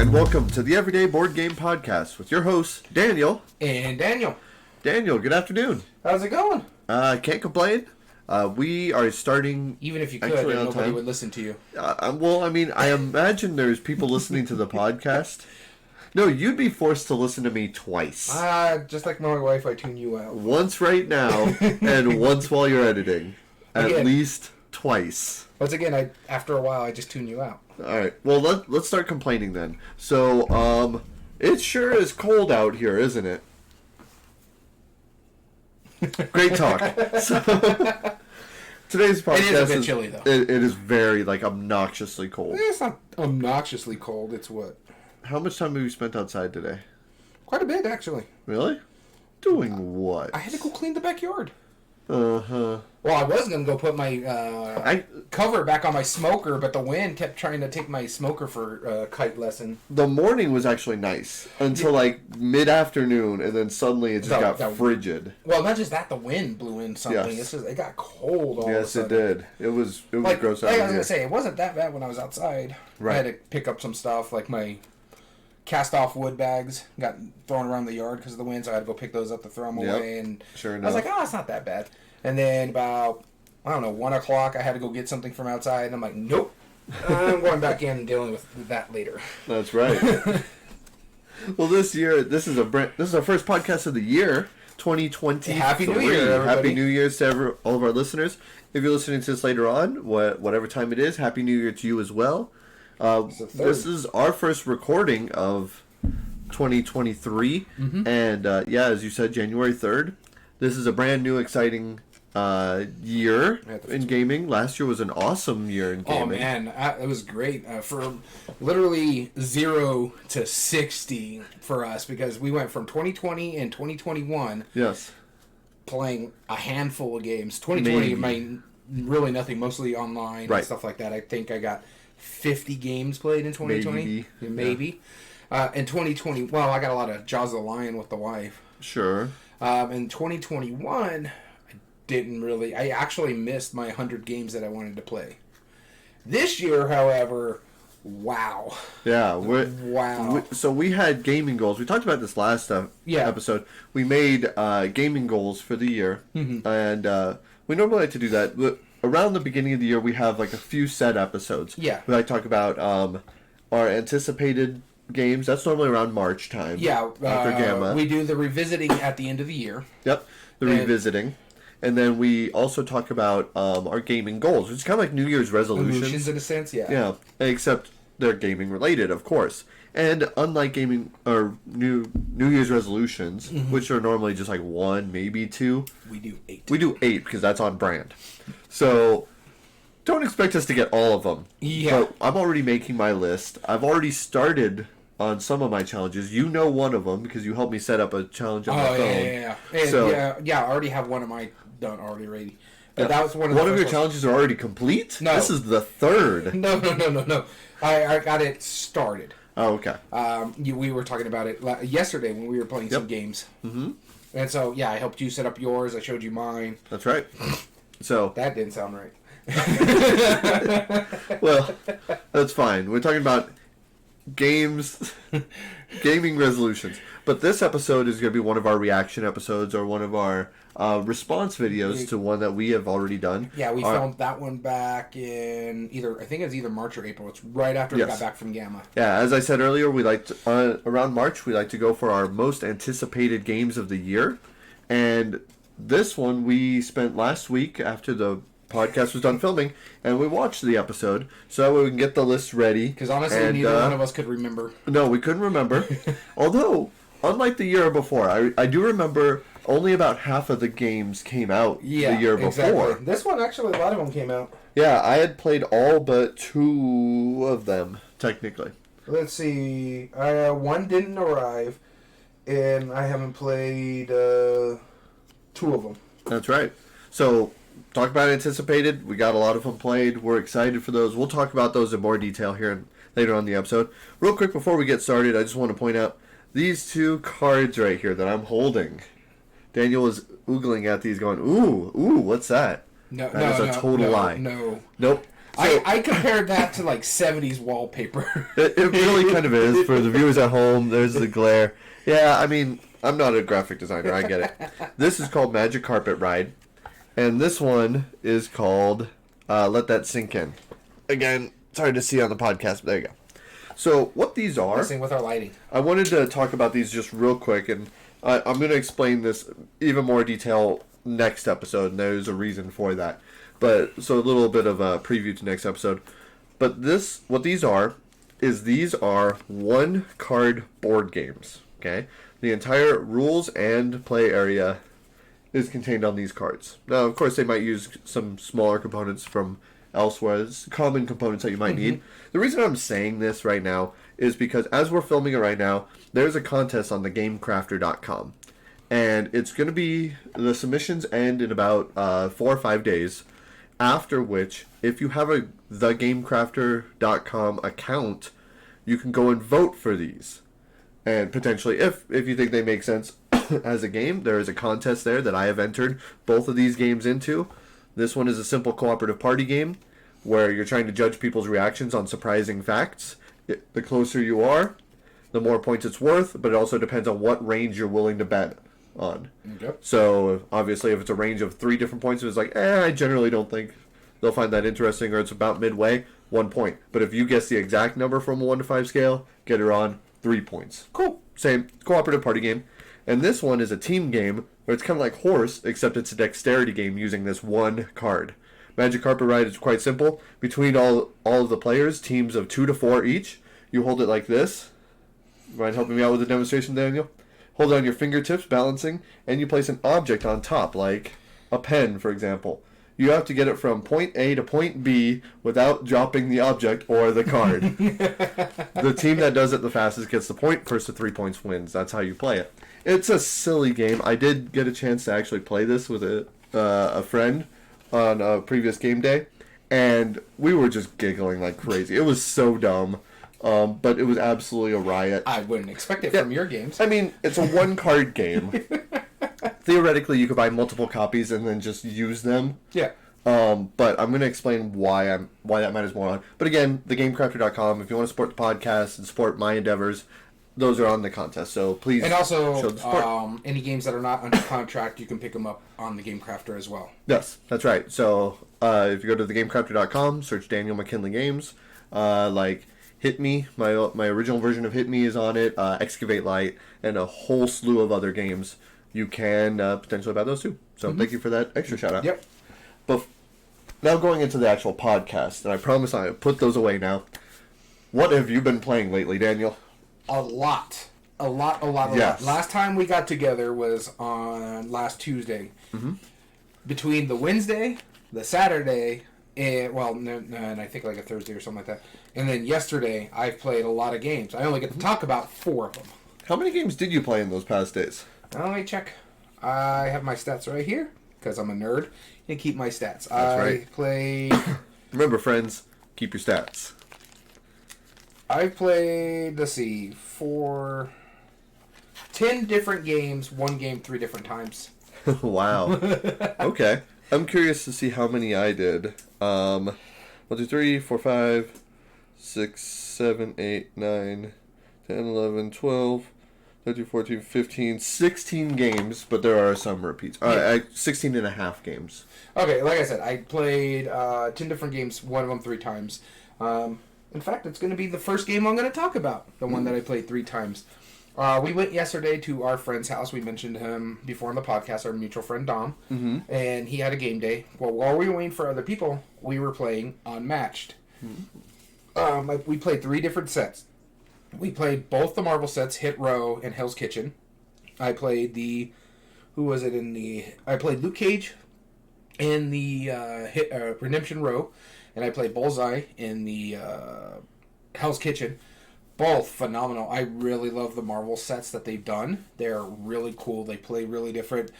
and welcome to the Everyday Board Game Podcast with your hosts, Daniel. And Daniel. Daniel, good afternoon. How's it going? Can't complain. We are starting... Even if you could, then nobody would listen to you. I imagine there's people listening to the podcast. No, you'd be forced to listen to me twice. Just like my wife, I tune you out. Once right now, and once while you're editing. At least twice. Once again, after a while, I just tune you out. Alright, well, let's start complaining then. So, it sure is cold out here, isn't it? Great talk. So, today's podcast it is a bit chilly, though. It is very, obnoxiously cold. It's not obnoxiously cold. It's what? How much time have you spent outside today? Quite a bit, actually. Really? Doing what? I had to go clean the backyard. Uh-huh. Well, I was going to go put my cover back on my smoker, but the wind kept trying to take my smoker for kite lesson. The morning was actually nice until, mid-afternoon, and then suddenly it just got frigid. Well, not just that, the wind blew in something. Yes. It got cold all of a sudden. Yes, it did. It was gross out I was here. going to say, it wasn't that bad when I was outside. Right. I had to pick up some stuff, like my cast-off wood bags got thrown around the yard because of the wind, so I had to go pick those up to throw them away. And sure enough. I was like, it's not that bad. And then about, 1 o'clock, I had to go get something from outside, and I'm like, nope. I'm going back in and dealing with that later. That's right. Well, this is our first podcast of the year, 2020. Happy New Year, everybody. Happy New Year's to all of our listeners. If you're listening to this later on, whatever time it is, Happy New Year to you as well. This is our first recording of 2023, and as you said, January 3rd. This is a brand new, exciting year in gaming. Last year was an awesome year in gaming. Oh man, it was great. For literally 0 to 60 for us, because we went from 2020 and 2021. Yes. Playing a handful of games. 2020, really nothing, mostly online and stuff like that. I think I got 50 games played in 2020. Maybe. In 2020, well, I got a lot of Jaws of the Lion with the wife. Sure. In 2021, I actually missed my 100 games that I wanted to play. This year, however, wow. Yeah. Wow. So we had gaming goals. We talked about this last episode. We made gaming goals for the year, and we normally like to do that. Around the beginning of the year, we have a few set episodes. Yeah. We like to talk about our anticipated games. That's normally around March time. Yeah. After Gamma. We do the revisiting at the end of the year. Yep. Revisiting. And then we also talk about our gaming goals, which is kind of like New Year's resolutions. In a sense, yeah. Yeah. Except they're gaming related, of course. And unlike gaming or New Year's resolutions, which are normally just 1, maybe 2. We do 8. We do 8 because that's on brand. So don't expect us to get all of them. Yeah. But I'm already making my list. I've already started on some of my challenges. You know one of them because you helped me set up a challenge on my phone. Yeah. And I already have one of my done already. But that was one of your challenges are already complete? No. This is the third. No. I got it started. Oh, okay. We were talking about it yesterday when we were playing some games. Mm-hmm. And so, I helped you set up yours. I showed you mine. That's right. So that didn't sound right. Well, that's fine. We're talking about gaming resolutions. But this episode is going to be one of our reaction episodes or one of our response videos to one that we have already done. Yeah, we filmed that one back in either March or April. It's right after we got back from Gamma. Yeah, as I said earlier, we like to, around March, we like to go for our most anticipated games of the year. And this one we spent last week after the podcast was done filming, and we watched the episode so that way we can get the list ready. Because honestly, neither one of us could remember. No, we couldn't remember. Although, unlike the year before, I do remember only about half of the games came out the year before. Exactly. This one, actually, a lot of them came out. Yeah, I had played all but 2 of them, technically. Let's see. One didn't arrive, and I haven't played 2 of them. That's right. So, talk about anticipated. We got a lot of them played. We're excited for those. We'll talk about those in more detail here later on in the episode. Real quick, before we get started, I just want to point out these 2 cards right here that I'm holding. Daniel was oogling at these going, ooh, what's that? No, that is a total lie. No. Nope. I compared that to like 70s wallpaper. It really kind of is. For the viewers at home, there's the glare. Yeah, I mean, I'm not a graphic designer. I get it. This is called Magic Carpet Ride. And this one is called Let That Sink In. Again, it's hard to see on the podcast, but there you go. So, what these are... Messing with our lighting. I wanted to talk about these just real quick, and I'm going to explain this even more detail next episode, and there's a reason for that. But, so a little bit of a preview to next episode. But what these are one-card board games, okay? The entire rules and play area is contained on these cards. Now, of course, they might use some smaller components from elsewhere. It's common components that you might need. The reason I'm saying this right now is because as we're filming it right now, there's a contest on thegamecrafter.com. And it's going to be, the submissions end in about 4 or 5 days, after which, if you have a thegamecrafter.com account, you can go and vote for these. And potentially, if you think they make sense as a game, there is a contest there that I have entered both of these games into. This one is a simple cooperative party game where you're trying to judge people's reactions on surprising facts. The closer you are, the more points it's worth, but it also depends on what range you're willing to bet on. Okay. So, obviously, if it's a range of 3 different points, it's like, I generally don't think they'll find that interesting, or it's about midway, 1 point. But if you guess the exact number from a 1 to 5 scale, get her on 3 points. Cool. Same cooperative party game. And this one is a team game where it's kind of like horse, except it's a dexterity game using this one card. Magic Carpet Ride is quite simple. Between all of the players, teams of 2 to 4 each, you hold it like this. Mind helping me out with the demonstration, Daniel? Hold it on your fingertips, balancing, and you place an object on top, like a pen, for example. You have to get it from point A to point B without dropping the object or the card. The team that does it the fastest gets the point. First to 3 points wins. That's how you play it. It's a silly game. I did get a chance to actually play this with a friend on a previous game day, and we were just giggling like crazy. It was so dumb, but it was absolutely a riot. I wouldn't expect it from your games. I mean, it's a one-card game. Theoretically, you could buy multiple copies and then just use them. Yeah. But I'm going to explain why that matters more on. But again, thegamecrafter.com, if you want to support the podcast and support my endeavors, those are on the contest. So please show the support. And any games that are not under contract, you can pick them up on the Game Crafter as well. Yes, that's right. So if you go to thegamecrafter.com, search Daniel McKinley Games, like Hit Me, my original version of Hit Me is on it, Excavate Light, and a whole slew of other games. You can potentially buy those too. So thank you for that extra shout out. Yep. But now going into the actual podcast, and I promise I put those away now. What have you been playing lately, Daniel? A lot. Last time we got together was on last Tuesday. Mm-hmm. Between the Wednesday, the Saturday, and I think like a Thursday or something like that. And then yesterday, I've played a lot of games. I only get to talk about 4 of them. How many games did you play in those past days? Let me check. I have my stats right here, because I'm a nerd, and keep my stats. That's right. Played... Remember, friends, keep your stats. I played, 10 different games, 1 game 3 different times. Wow. Okay. I'm curious to see how many I did. 1, 2, 3, 4, 5, 6, 7, 8, 9, 10, 11, 12, 13, 14, 15, 16 games, but there are some repeats. 16 and a half games. Okay, like I said, I played 10 different games, 1 of them 3 times. In fact, it's going to be the first game I'm going to talk about, the one that I played 3 times. We went yesterday to our friend's house. We mentioned him before on the podcast, our mutual friend Dom, and he had a game day. Well, while we were waiting for other people, we were playing Unmatched. We played 3 different sets. We played both the Marvel sets, Hit Row and Hell's Kitchen. I played I played Luke Cage in the Redemption Row, and I played Bullseye in the Hell's Kitchen. Both phenomenal. I really love the Marvel sets that they've done. They're really cool. They play really different.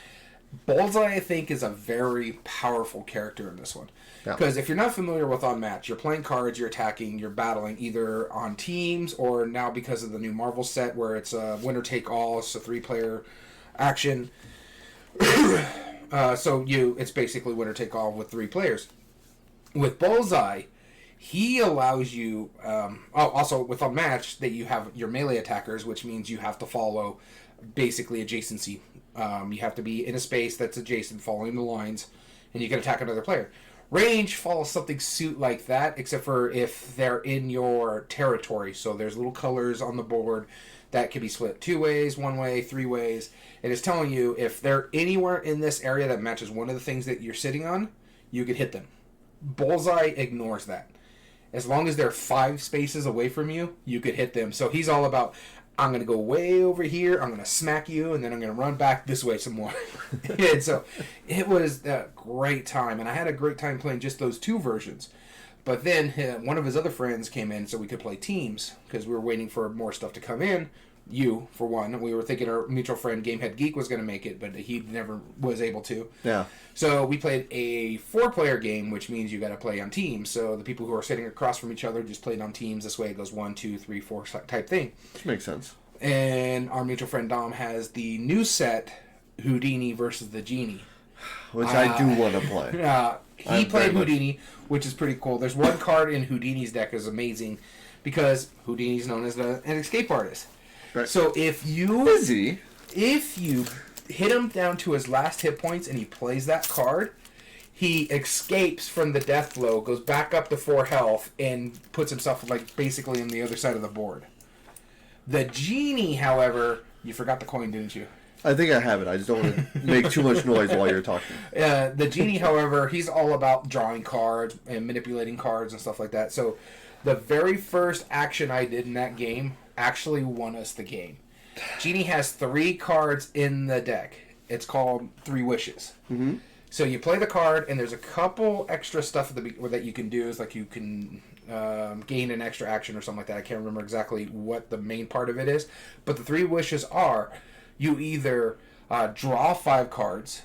Bullseye, I think, is a very powerful character in this one. Because if you're not familiar with Unmatched, you're playing cards, you're attacking, you're battling either on teams or now because of the new Marvel set where it's a winner-take-all, it's a 3-player action. It's basically winner-take-all with 3 players. With Bullseye, He allows you, also with Unmatched, that you have your melee attackers, which means you have to follow basically adjacency. You have to be in a space that's adjacent, following the lines, and you can attack another player. Range follows something suit like that, except for if they're in your territory. So there's little colors on the board that can be split 2 ways, 1 way, 3 ways. And it's telling you if they're anywhere in this area that matches one of the things that you're sitting on, you can hit them. Bullseye ignores that. As long as they're 5 spaces away from you, you could hit them. So he's all about, I'm going to go way over here, I'm going to smack you, and then I'm going to run back this way some more. And so it was a great time, and I had a great time playing just those 2 versions. But then one of his other friends came in so we could play teams, because we were waiting for more stuff to come in. You, for one. We were thinking our mutual friend Gamehead Geek was going to make it, but he never was able to. Yeah. So we played a 4-player game, which means you got to play on teams. So the people who are sitting across from each other just played on teams. This way it goes 1, 2, 3, 4 type thing. Which makes sense. And our mutual friend Dom has the new set, Houdini versus the Genie. Which I do want to play. He played Houdini, which is pretty cool. There's one card in Houdini's deck is amazing, because Houdini's known as an escape artist. Right. So if you hit him down to his last hit points and he plays that card, he escapes from the death blow, goes back up to 4 health, and puts himself like basically on the other side of the board. The Genie, however, you forgot the coin, didn't you? I think I have it. I just don't want to make too much noise while you're talking. The Genie, however, he's all about drawing cards and manipulating cards and stuff like that. So the very first action I did in that game actually won us the game. Genie has 3 cards in the deck. It's called 3 Wishes. Mm-hmm. So you play the card, and there's a couple extra stuff that you can do. Is like you can gain an extra action or something like that. I can't remember exactly what the main part of it is. But the 3 Wishes are, you either draw 5 cards.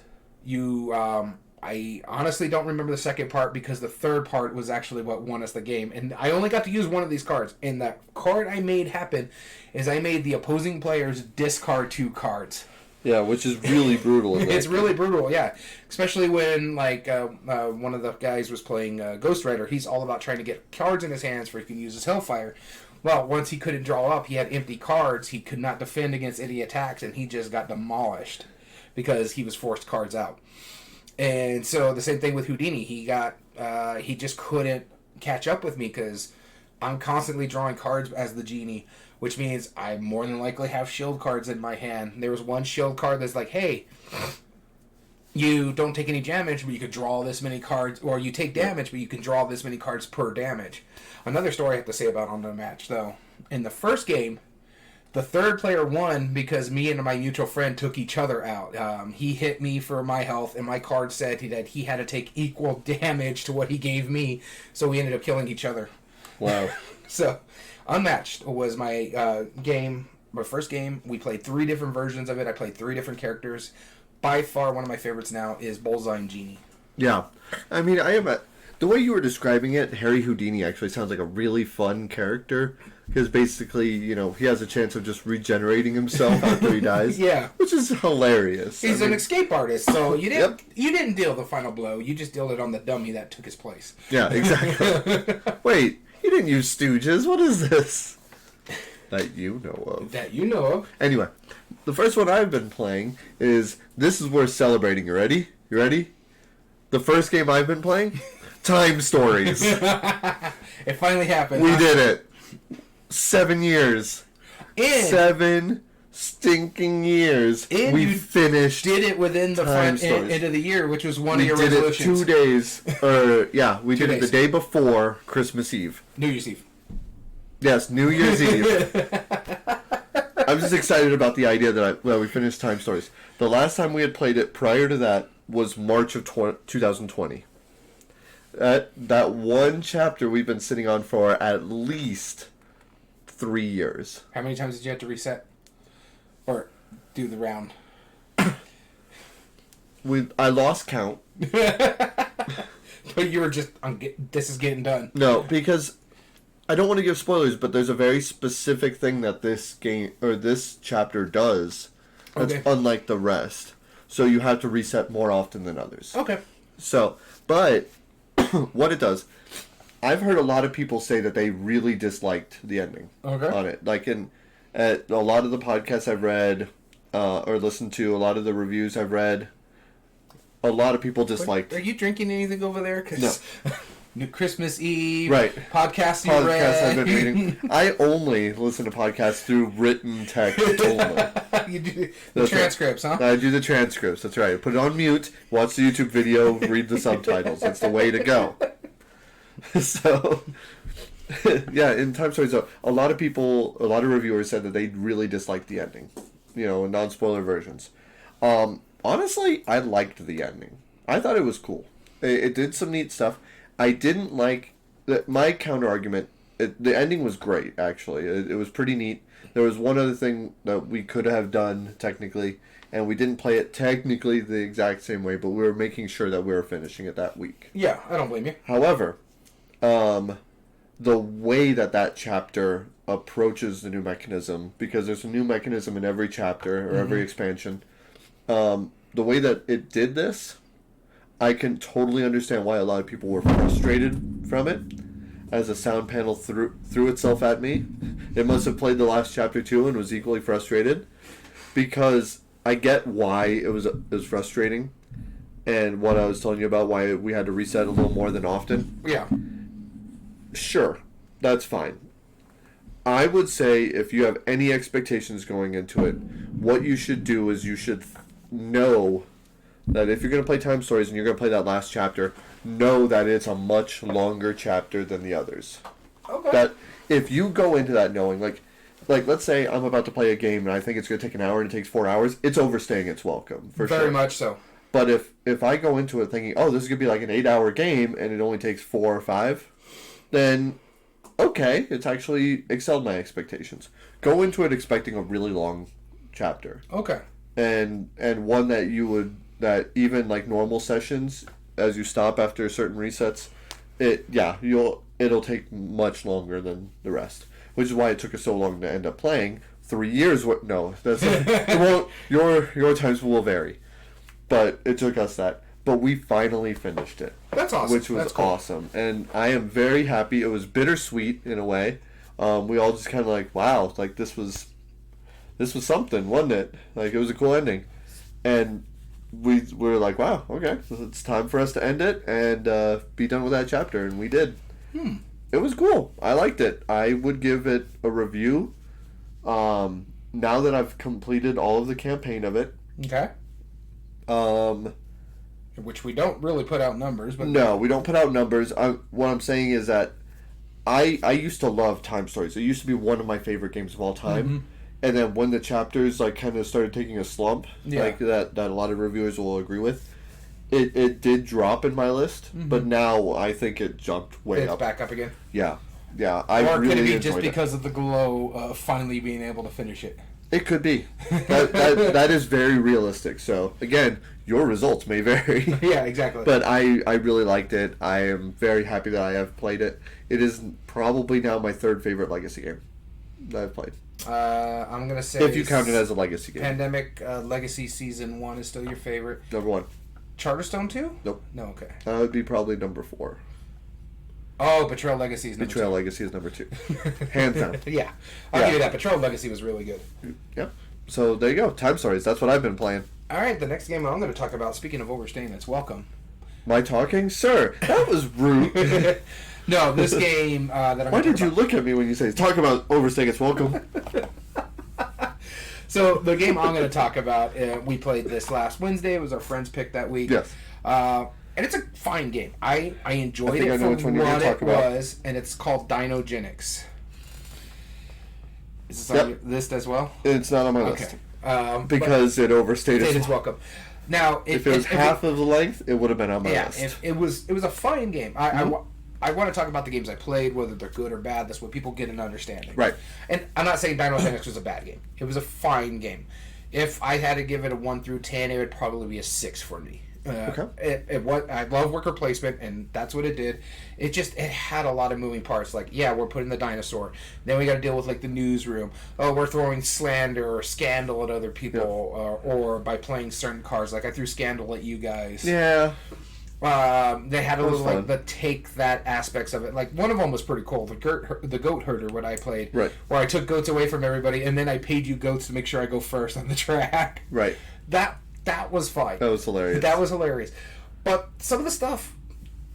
I honestly don't remember the second part, because the third part was actually what won us the game. And I only got to use one of these cards. And that card I made happen is I made the opposing players discard 2 cards. Yeah, which is really brutal. It's really brutal, yeah. Especially when, like, one of the guys was playing Ghost Rider. He's all about trying to get cards in his hands where he can use his Hellfire. Well, once he couldn't draw up, he had empty cards. He could not defend against any attacks, and he just got demolished because he was forced cards out. And so the same thing with Houdini. He just couldn't catch up with me because I'm constantly drawing cards as the Genie, which means I more than likely have shield cards in my hand. There was one shield card that's like, hey, you don't take any damage, but you could draw this many cards, or you take damage, but you can draw this many cards per damage. Another story I have to say about on the match, though. In the first game, the third player won because me and my mutual friend took each other out. He hit me for my health, and my card said that he had to take equal damage to what he gave me, so we ended up killing each other. Wow. So, Unmatched was my game, my first game. We played 3 different versions of it. I played 3 different characters. By far, one of my favorites now is Bullseye and Genie. Yeah. I mean, the way you were describing it, Harry Houdini actually sounds like a really fun character. Because basically, you know, he has a chance of just regenerating himself after he dies. Yeah. Which is hilarious. He's an escape artist, so you didn't deal the final blow. You just dealt it on the dummy that took his place. Yeah, exactly. Wait, you didn't use Stooges. What is this? That you know of. That you know of. Anyway, the first one I've been playing is, this is worth celebrating. You ready? You ready? The first game I've been playing? Time Stories. It finally happened. We did it. 7 years. 7 stinking years. And we you finished. Did it within the end of the year, which was one of your resolutions. We did it 2 days. We did 2 it days. the day before Christmas Eve. New Year's Eve. Yes, New Year's Eve. I'm just excited about the idea that we finished Time Stories. The last time we had played it prior to that was March of 2020. That one chapter we've been sitting on for at least 3 years. How many times did you have to reset? Or do the round? I lost count. But you were just, this is getting done. No, because I don't want to give spoilers, but there's a very specific thing that this game, or this chapter does that's unlike the rest. So you have to reset more often than others. Okay. So, but what it does, I've heard a lot of people say that they really disliked the ending on it. Like at a lot of the podcasts I've read or listened to, a lot of the reviews I've read, a lot of people disliked. Are you drinking anything over there? No. New Christmas Eve. Right. Podcasts you read. I've been reading. I only listen to podcasts through written text only. You do the transcripts, huh? I do the transcripts. That's right. Put it on mute, watch the YouTube video, read the subtitles. That's the way to go. So, yeah, in Time Stories, a lot of reviewers said that they really disliked the ending. In non-spoiler versions. Honestly, I liked the ending. I thought it was cool. It did some neat stuff. I didn't like my counter argument. The ending was great, actually. It was pretty neat. There was one other thing that we could have done technically, and we didn't play it technically the exact same way, but we were making sure that we were finishing it that week. Yeah, I don't blame you. However, the way that chapter approaches the new mechanism, because there's a new mechanism in every chapter or every expansion, the way that it did this, I can totally understand why a lot of people were frustrated from it. As a sound panel threw itself at me, it must have played the last chapter too and was equally frustrated, because I get why it was frustrating, and what I was telling you about why we had to reset a little more than often. Yeah. Sure, that's fine. I would say if you have any expectations going into it, what you should do is you should know that if you're going to play Time Stories and you're going to play that last chapter, know that it's a much longer chapter than the others. Okay. That if you go into that knowing, like let's say I'm about to play a game and I think it's going to take an hour and it takes 4 hours, it's overstaying its welcome, for sure. Very much so. But if I go into it thinking, oh, this is going to be like an 8-hour game and it only takes 4 or 5, then okay, it's actually excelled my expectations. Go into it expecting a really long chapter. Okay. And one that even like normal sessions, as you stop after certain resets, it'll take much longer than the rest. Which is why it took us so long to end up playing. 3 years? No, that's it won't. Your times will vary, but it took us that. But we finally finished it. That's awesome. Which was cool. awesome, and I am very happy. It was bittersweet in a way. We all just kind of like, wow, like this was something, wasn't it? Like it was a cool ending, and we were like, wow, okay, it's time for us to end it and be done with that chapter, and we did. It was cool. I liked it. I would give it a review. Now that I've completed all of the campaign of it. Okay. Which we don't really put out numbers, but no, we don't put out numbers. What I'm saying is that I used to love Time Stories. It used to be one of my favorite games of all time. Mm-hmm. And then when the chapters like kind of started taking a slump, like that a lot of reviewers will agree with, it did drop in my list. Mm-hmm. But now I think it jumped way up. It's back up again. Yeah. Or could it be just because of the glow of finally being able to finish it? It could be. That is very realistic. So again, your results may vary. Yeah, exactly. But I really liked it. I am very happy that I have played it. It is probably now my third favorite Legacy game that I've played. I'm going to say... If you count it as a Legacy game. Pandemic Legacy Season 1 is still your favorite. Number 1. Charterstone 2? Nope. No, okay. That would be probably number 4. Oh, Betrayal Legacy is number 2. Betrayal Legacy is number 2. Hands down. Yeah. I'll give you that. Betrayal Legacy was really good. Yep. So there you go. Time Stories. That's what I've been playing. All right. The next game I'm going to talk about, speaking of overstaying, it's Welcome. My talking? Sir, that was rude. No, this game that I'm Why did you look at me when you say, talk about overstaying, it's welcome? So the game I'm going to talk about, we played this last Wednesday. It was our friend's pick that week. Yes. And it's a fine game. I enjoyed it for what it was, and it's called Dinogenics. Is this on your list as well? It's not on my list. Because it overstayed its welcome. Now, if it was half of the length, it would have been on my list. Yeah, it was a fine game. I want to talk about the games I played, whether they're good or bad. That's what people get an understanding. Right. And I'm not saying Dinogenics was a bad game. It was a fine game. If I had to give it a 1 through 10, it would probably be a 6 for me. Okay. I love worker placement, and that's what it did. It had a lot of moving parts. Like, yeah, we're putting the dinosaur. Then we got to deal with like the newsroom. Oh, we're throwing slander or scandal at other people, or by playing certain cards. Like I threw scandal at you guys. Yeah. They had a little like the take that aspects of it. Like one of them was pretty cool. The goat herder, what I played, right? Where I took goats away from everybody, and then I paid you goats to make sure I go first on the track. Right. That was fun. That was hilarious. That was hilarious. But some of the stuff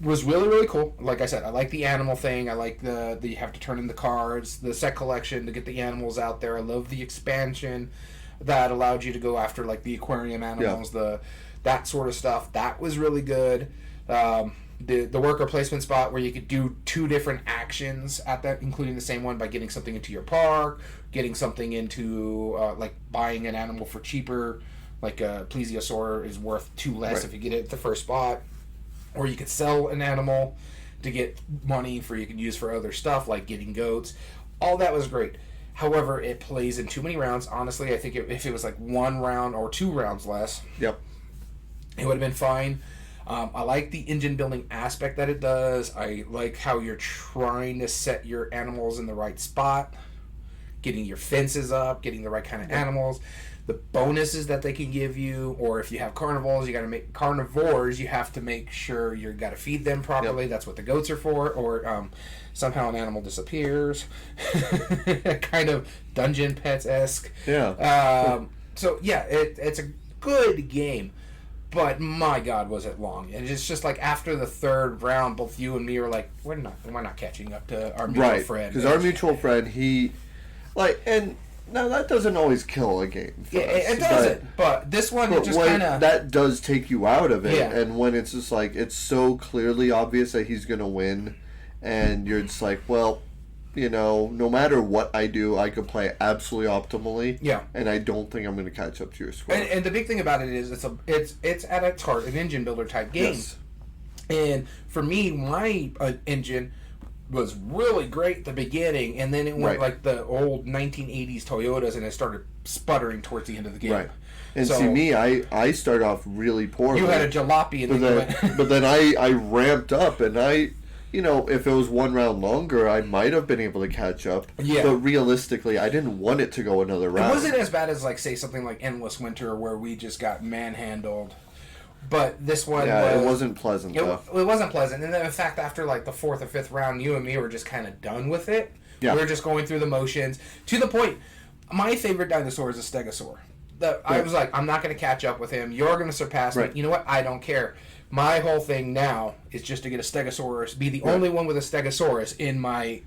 was really, really cool. Like I said, I like the animal thing. I like the you have to turn in the cards, the set collection to get the animals out there. I love the expansion that allowed you to go after like the aquarium animals, that sort of stuff. That was really good. The worker placement spot where you could do 2 different actions at that, including the same one by getting something into your park, getting something into like buying an animal for cheaper, like a plesiosaur is worth 2 less if you get it at the first spot, or you could sell an animal to get money for you can use for other stuff like getting goats. All that was great. However, it plays in too many rounds. Honestly, I think if it was like 1 round or 2 rounds less, it would have been fine. I like the engine building aspect that it does. I like how you're trying to set your animals in the right spot, getting your fences up, getting the right kind of animals, the bonuses that they can give you, or if you have carnivores, you have to make sure you got to feed them properly. That's what the goats are for. Or somehow an animal disappears, kind of Dungeon Pets-esque. So yeah, it's a good game. But my God, was it long? And it's just like after the 3rd round, both you and me were like, we're not catching up to our mutual friend. Because our mutual friend, he and now that doesn't always kill a game. For us, it doesn't. But this one, it just kind of that does take you out of it. And when it's just like it's so clearly obvious that he's gonna win, and you're just like, well, no matter what I do, I could play absolutely optimally. And I don't think I'm going to catch up to your score. And the big thing about it is it's at its heart an engine builder type game. Yes. And for me, my engine was really great at the beginning, and then it went like the old 1980s Toyotas, and it started sputtering towards the end of the game. Right. And see me, I started off really poorly. You had a jalopy, and but then I ramped up, and if it was 1 round longer, I might have been able to catch up. But realistically, I didn't want it to go another round. It wasn't as bad as, like, say, something like Endless Winter, where we just got manhandled. But this one it wasn't pleasant, though. It wasn't pleasant. And then, in fact, after, like, the 4th or 5th round, you and me were just kind of done with it. We were just going through the motions. To the point, my favorite dinosaur is a stegosaur. I was like, I'm not going to catch up with him. You're going to surpass me. You know what? I don't care. My whole thing now is just to get a Stegosaurus, be the only one with a Stegosaurus in my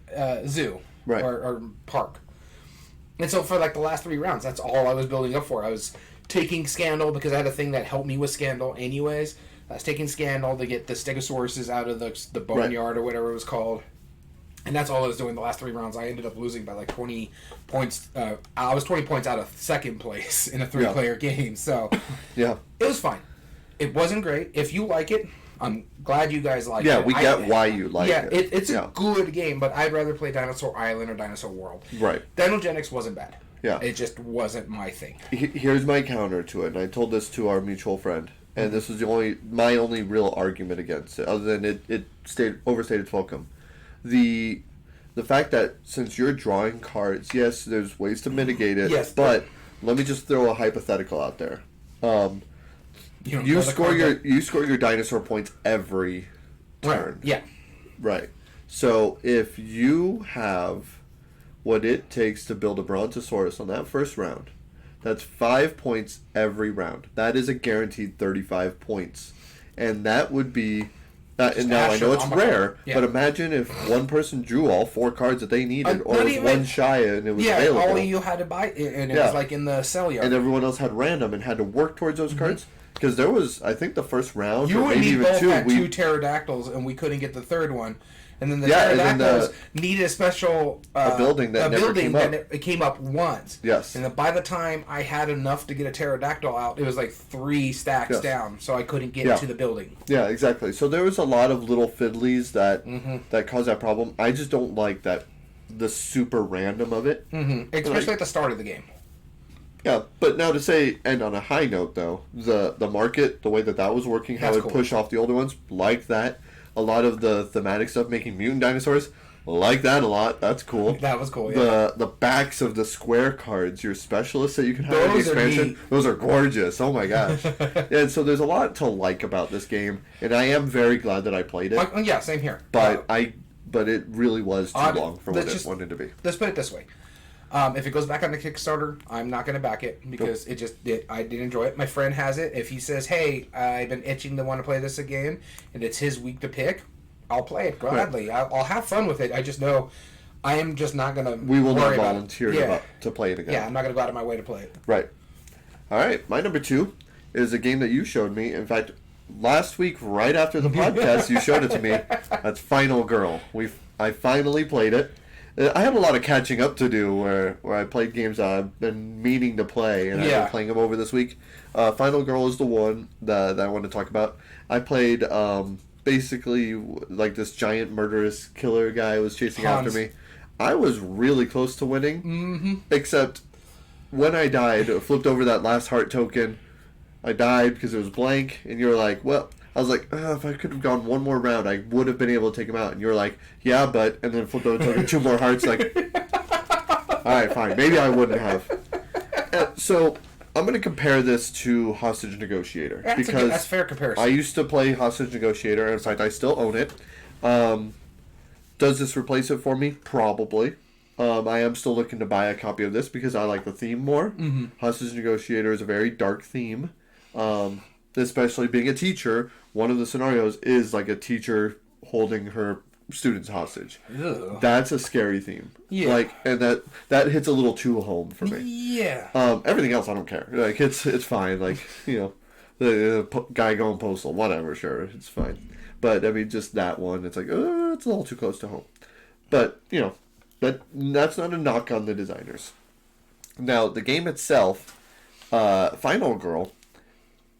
zoo or park. And so for like the last 3 rounds, that's all I was building up for. I was taking Scandal because I had a thing that helped me with Scandal anyways. I was taking Scandal to get the Stegosauruses out of the boneyard or whatever it was called. And that's all I was doing the last 3 rounds. I ended up losing by like 20 points. I was 20 points out of 2nd place in a 3-player game. So it was fine. It wasn't great. If you like it, I'm glad you guys like it. Yeah, we get why you like it. Yeah, it's a good game, but I'd rather play Dinosaur Island or Dinosaur World. Right. Dinogenics wasn't bad. Yeah. It just wasn't my thing. Here's my counter to it, and I told this to our mutual friend, and this was my only real argument against it, other than it overstayed its welcome. The fact that since you're drawing cards, yes, there's ways to mitigate it, but let me just throw a hypothetical out there. You score your dinosaur points every turn. Right. So if you have what it takes to build a Brontosaurus on that first round, that's 5 points every round. That is a guaranteed 35 points. And that would be and now I know it's rare, but imagine if one person drew all 4 cards that they needed, or was one shy and it was available. All you had to buy, and it was like in the sell yard. And everyone else had random and had to work towards those cards. Because there was, I think, the first round, you or and maybe me even both 2. had 2 pterodactyls, and we couldn't get the 3rd one. And then the pterodactyls needed a special a building that never came up. It came up once. Yes. And then by the time I had enough to get a pterodactyl out, it was like 3 stacks down, so I couldn't get to the building. Yeah, exactly. So there was a lot of little fiddlies that caused that problem. I just don't like the super random of it. Especially at the start of the game. Yeah, but now to say, and on a high note though, the market, the way that was working, how it pushed off the older ones, like that. A lot of the thematic stuff, making mutant dinosaurs, Like that a lot. That's cool. That was cool, yeah. The backs of the square cards, your specialists that you can have in the expansion, those are gorgeous. Oh my gosh. And so there's a lot to like about this game, and I am very glad that I played it. Yeah, same here. But it really was too long for what it wanted to be. Let's put it this way. If it goes back on the Kickstarter, I'm not going to back it because I did enjoy it. My friend has it. If he says, hey, I've been itching to want to play this again, and it's his week to pick, I'll play it gladly. Right. I'll have fun with it. I just know I am just not going to We will not volunteer to play it again. Yeah, I'm not going to go out of my way to play it. Right. All right. My number 2 is a game that you showed me. In fact, last week, right after the podcast, you showed it to me. That's Final Girl. I finally played it. I had a lot of catching up to do where I played games I've been meaning to play, and I've been playing them over this week. Final Girl is the one that I want to talk about. I played basically like this giant murderous killer guy was chasing after me. I was really close to winning, except when I died, I flipped over that last heart token. I died because it was blank, and you were like, well... I was like, if I could have gone one more round, I would have been able to take him out. And you were like, yeah, but... And then flipped over to 2 more hearts, like... Alright, fine. Maybe I wouldn't have. So, I'm going to compare this to Hostage Negotiator. That's a fair comparison. I used to play Hostage Negotiator. In fact, I still own it. Does this replace it for me? Probably. I am still looking to buy a copy of this because I like the theme more. Mm-hmm. Hostage Negotiator is a very dark theme. Especially being a teacher, one of the scenarios is like a teacher holding her students hostage. Ugh. That's a scary theme. Yeah. And that hits a little too home for me. Yeah. Everything else I don't care. Like it's fine. Like, the guy going postal, whatever, sure, it's fine. But I mean, just that one, it's like, it's a little too close to home. But that's not a knock on the designers. Now the game itself, Final Girl.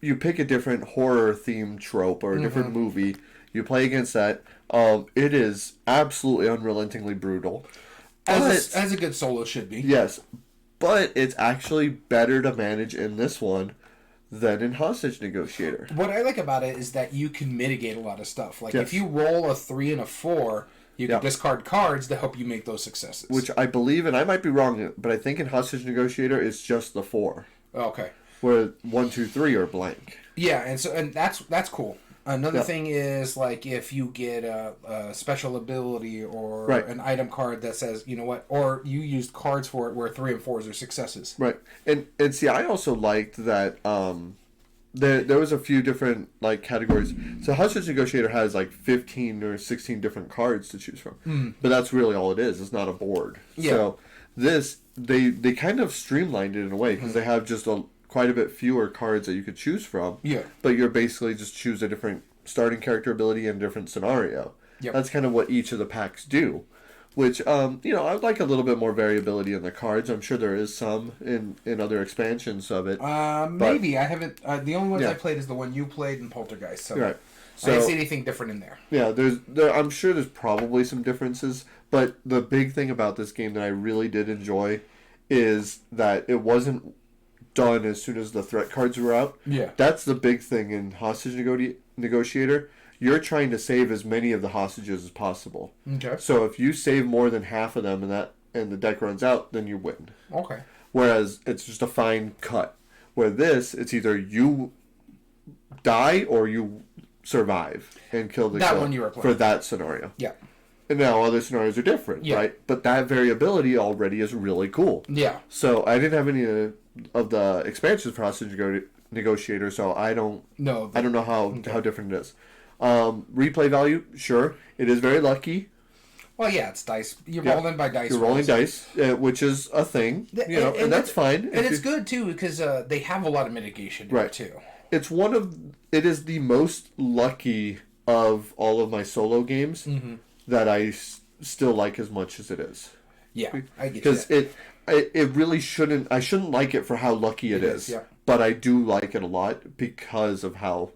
You pick a different horror theme trope or a different movie. You play against that. It is absolutely unrelentingly brutal. As a good solo should be. Yes. But it's actually better to manage in this one than in Hostage Negotiator. What I like about it is that you can mitigate a lot of stuff. Like if you roll a 3 and a 4, you can discard cards to help you make those successes. Which I believe, and I might be wrong, but I think in Hostage Negotiator it's just the 4. Okay. Where 1, 2, 3 are blank. Yeah, and that's cool. Another thing is like if you get a special ability or an item card that says, you know what, or you used cards for it where 3 and 4s are successes. Right, and see, I also liked that there was a few different like categories. So Hostage Negotiator has like 15 or 16 different cards to choose from, but that's really all it is. It's not a board. Yeah. So this they kind of streamlined it in a way because they have just quite a bit fewer cards that you could choose from. Yeah. But you're basically just choose a different starting character ability and a different scenario. Yep. That's kind of what each of the packs do. Which, I would like a little bit more variability in the cards. I'm sure there is some in other expansions of it. Maybe. I haven't... the only ones I played is the one you played in Poltergeist. So, right. I didn't see anything different in there. Yeah, I'm sure there's probably some differences. But the big thing about this game that I really did enjoy is that it wasn't done as soon as the threat cards were out. Yeah. That's the big thing in Hostage Negotiator. You're trying to save as many of the hostages as possible. Okay. So if you save more than half of them and the deck runs out, then you win. Okay. Whereas it's just a fine cut. Where this, it's either you die or you survive and kill the killer one you were playing. For that scenario. Yeah. And now other scenarios are different, right? But that variability already is really cool. Yeah. So I didn't have any of the expansions for Hostage Negotiator, so I don't know how different it is. Replay value, sure. It is very lucky. Well, yeah, it's dice. You're rolling by dice. You're rolling dice, which is a thing, and that's fine. And it's good too because they have a lot of mitigation in it too. It is the most lucky of all of my solo games that I still like as much as it is. Yeah, I get because it really shouldn't. I shouldn't like it for how lucky it is. Yeah. But I do like it a lot because of how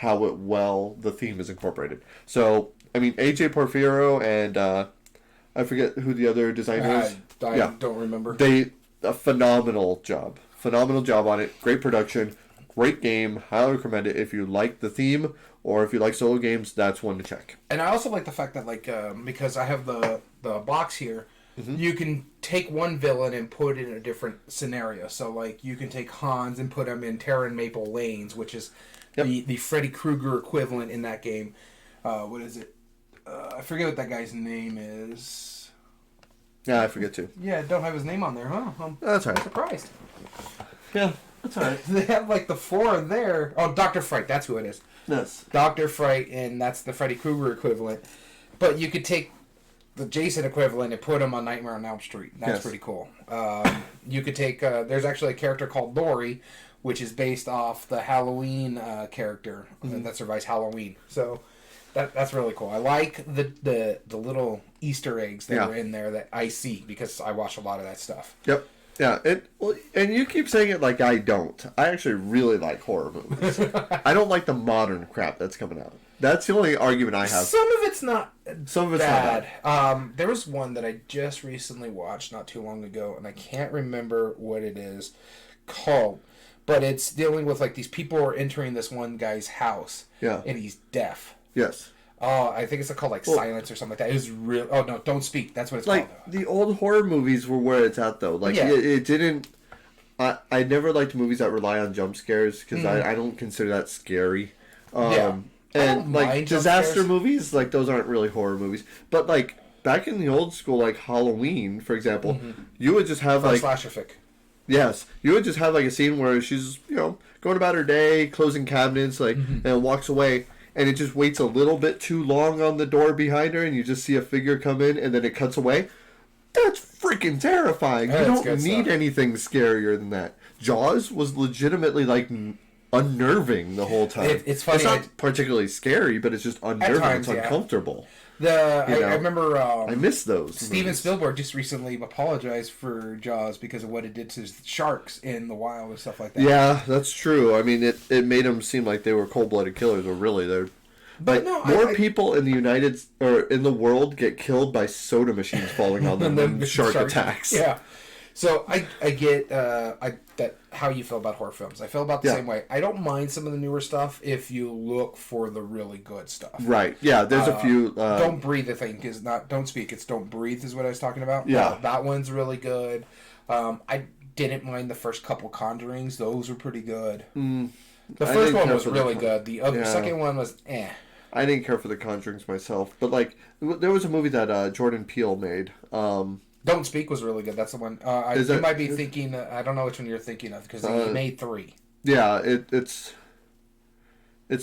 the theme is incorporated. So I mean, AJ Porfirio and I forget who the other designer is. I don't remember. A phenomenal job on it. Great production, great game. Highly recommend it if you like the theme or if you like solo games. That's one to check. And I also like the fact that because I have the the box here, you can take one villain and put it in a different scenario. So, like, you can take Hans and put him in Terra and Maple Lanes, which is the Freddy Krueger equivalent in that game. What is it? I forget what that guy's name is. Yeah, I forget too. Yeah, don't have his name on there, huh? That's all right. I'm surprised. Yeah, that's all right. They have, like, the 4 there. Oh, Dr. Fright, that's who it is. Yes. Dr. Fright, and that's the Freddy Krueger equivalent. But you could take the Jason equivalent and put him on Nightmare on Elm Street. That's pretty cool. You could take... there's actually a character called Lori, which is based off the Halloween character that survives Halloween. So... That's really cool. I like the little Easter eggs that are in there that I see because I watch a lot of that stuff. Yep. Yeah. And you keep saying it like I don't. I actually really like horror movies. I don't like the modern crap that's coming out. That's the only argument I have. Some of it's not Some of it's bad. not bad. There was one that I just recently watched not too long ago, and I can't remember what it is called. But it's dealing with, like, these people are entering this one guy's house. Yeah. And he's deaf. Yes. Oh, I think it's called, like, Silence or something like that. It was real. Oh, no, Don't Speak. That's what it's like, called. the old horror movies were where it's at, though. Like, it didn't... I never liked movies that rely on jump scares, because I don't consider that scary. And, like, disaster movies, like, those aren't really horror movies. But, like, back in the old school, like, Halloween, for example, you would just have, like... Slasher fic. Yes. You would just have, like, a scene where she's, going about her day, closing cabinets, like, and walks away... And it just waits a little bit too long on the door behind her, and you just see a figure come in, and then it cuts away. That's freaking terrifying. You don't need anything scarier than that. Jaws was legitimately, like, unnerving the whole time. It's funny. It's not particularly scary, but it's just unnerving. It's uncomfortable. I remember... I miss those. Steven Spielberg just recently apologized for Jaws because of what it did to sharks in the wild and stuff like that. Yeah, that's true. I mean, it made them seem like they were cold-blooded killers, but really they're... But more people in the world get killed by soda machines falling on them than shark attacks. Yeah. So I get that how you feel about horror films. I feel about the same way. I don't mind some of the newer stuff if you look for the really good stuff. Right. Yeah. There's a few. Don't Breathe. I think is not Don't Speak. It's Don't Breathe is what I was talking about. Yeah. That one's really good. I didn't mind the first couple Conjurings. Those were pretty good. The first one was really good. The second one was eh. I didn't care for the Conjurings myself, but like there was a movie that Jordan Peele made. Don't Speak was really good. That's the one. You might be thinking. I don't know which one you're thinking of because he made 3. Yeah, it's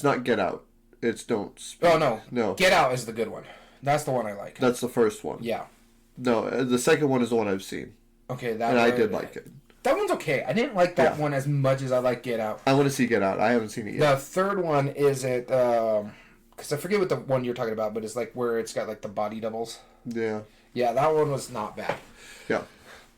not Get Out. It's Don't Speak. Oh no, Get Out is the good one. That's the one I like. That's the first one. Yeah. No, the second one is the one I've seen. Okay, I did like it. That one's okay. I didn't like that one as much as I like Get Out. I want to see Get Out. I haven't seen it yet. The third one is it. Because I forget what the one you're talking about, but it's like where it's got like the body doubles. Yeah. Yeah, that one was not bad. Yeah.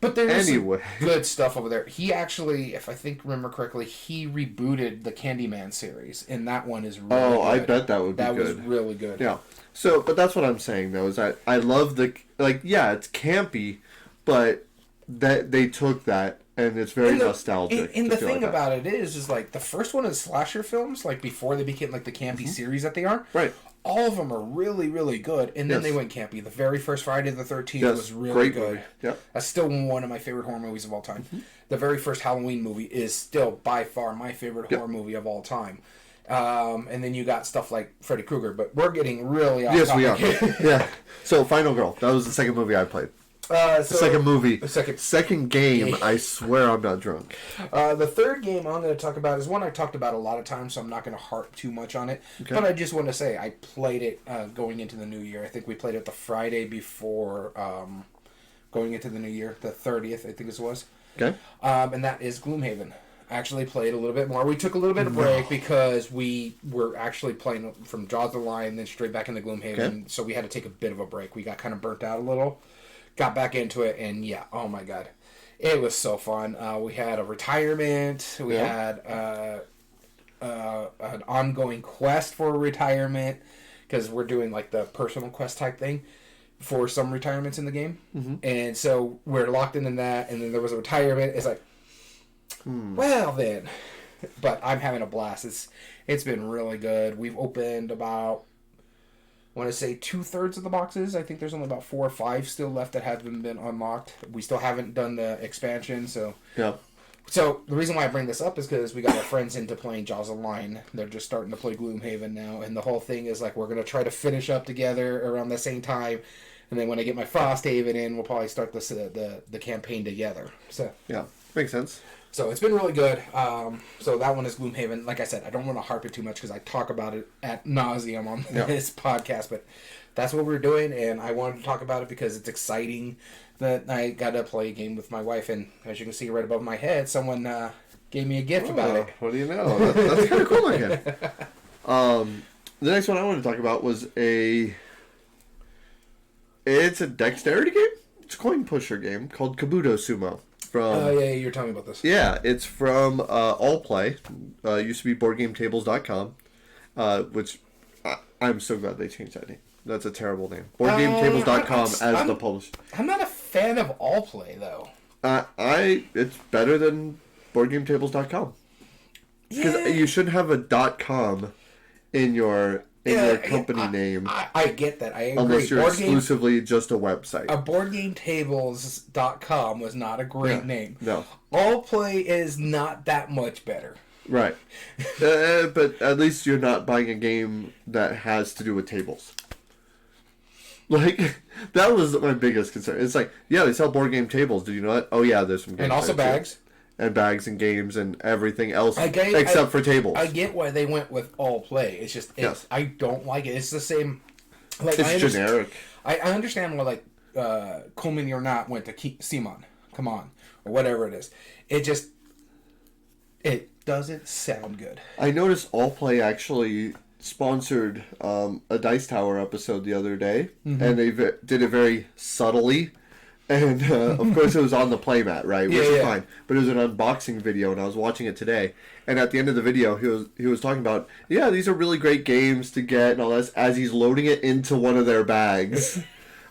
But there's some good stuff over there. He actually, if I remember correctly, he rebooted the Candyman series, and that one is really good. Oh, I bet that would be good. That was really good. Yeah. So, but that's what I'm saying, though, is that I love it's campy, but that they took that, and it's very nostalgic. And the thing about it is like, the first one is slasher films, like, before they became, like, the campy series that they are. Right. All of them are really, really good, and then they went campy. The very first Friday the 13th was really good. Movie. Yep. That's still one of my favorite horror movies of all time. The very first Halloween movie is still, by far, my favorite horror movie of all time. And then you got stuff like Freddy Krueger, but we're getting really off topic. Yes, we are. Yeah. So, Final Girl. That was the second movie I played. Second movie. Second game. I swear I'm not drunk. The third game I'm going to talk about is one I talked about a lot of times, so I'm not going to harp too much on it. Okay. But I just want to say I played it going into the new year. I think we played it the Friday before going into the new year, the 30th, I think it was. Okay. And that is Gloomhaven. Actually played a little bit more. We took a little bit of break because we were actually playing from Jaws of the Lion, then straight back into Gloomhaven, so we had to take a bit of a break. We got kind of burnt out a little. Got back into it, and oh my god, it was so fun. We had a retirement. We had an ongoing quest for retirement because we're doing like the personal quest type thing for some retirements in the game, and so we're locked in that. And then there was a retirement. It's like, well then, but I'm having a blast. It's been really good. We've opened about want to say 2/3 of the boxes. I think there's only about 4 or 5 still left that haven't been unlocked. We still haven't done the expansion, so... Yeah. So, the reason why I bring this up is because we got our friends into playing Jaws Online. They're just starting to play Gloomhaven now, and the whole thing is, like, we're going to try to finish up together around the same time, and then when I get my Frosthaven in, we'll probably start the campaign together. So yeah, makes sense. So, it's been really good. So, that one is Gloomhaven. Like I said, I don't want to harp it too much because I talk about it ad nauseum on this podcast, but that's what we're doing, and I wanted to talk about it because it's exciting that I got to play a game with my wife, and as you can see right above my head, someone gave me a gift about it. What do you know? That's kind of cool looking. The next one I wanted to talk about was it's a dexterity game. It's a coin pusher game called Kabuto Sumo. Yeah, you were telling me about this. Yeah, it's from Allplay. Used to be BoardGameTables.com, which I'm so glad they changed that name. That's a terrible name. BoardGameTables.com as the publisher. I'm not a fan of Allplay, though. It's better than BoardGameTables.com. Because you shouldn't have a .com in your company name. I get that. I agree. Unless you're exclusively just a website. BoardGameTables.com was not a great name. No. Allplay is not that much better. Right. But at least you're not buying a game that has to do with tables. Like, that was my biggest concern. It's like, yeah, they sell board game tables. Did you know that? Oh, yeah, there's some games. And also bags. Too. And bags and games and everything else except for tables. I get why they went with Allplay. It's just, I don't like it. It's the same. Like, it's generic. I understand why, like, Coleman or Not went to Simon. Come on. Or whatever it is. It doesn't sound good. I noticed Allplay actually sponsored a Dice Tower episode the other day, and they did it very subtly, and of course it was on the playmat, right, which is fine, but it was an unboxing video, and I was watching it today, and at the end of the video he was talking about, these are really great games to get and all this, as he's loading it into one of their bags.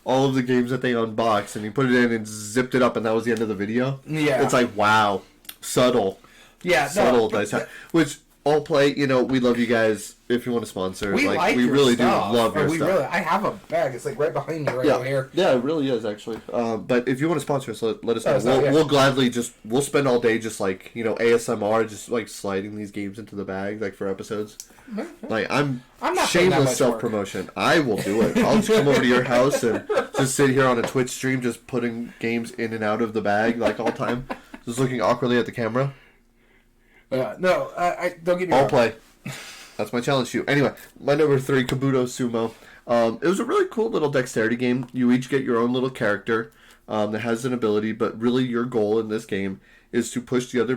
All of the games that they unboxed, and he put it in and zipped it up, and that was the end of the video. It's like, wow, subtle. Subtle Dice Tower, which Allplay, we love you guys. If you want to sponsor, we really do love your stuff. I have a bag. It's like right behind me, over here. Yeah, it really is actually. But if you want to sponsor us, let us know. We'll gladly we'll spend all day just like ASMR, just like sliding these games into the bag, like for episodes. Like I'm not shameless self promotion. I will do it. I'll just come over to your house and just sit here on a Twitch stream, just putting games in and out of the bag like all the time, just looking awkwardly at the camera. No, I don't get me wrong. Allplay. That's my challenge to you. Anyway, my number 3, Kabuto Sumo. It was a really cool little dexterity game. You each get your own little character that has an ability, but really your goal in this game is to push the other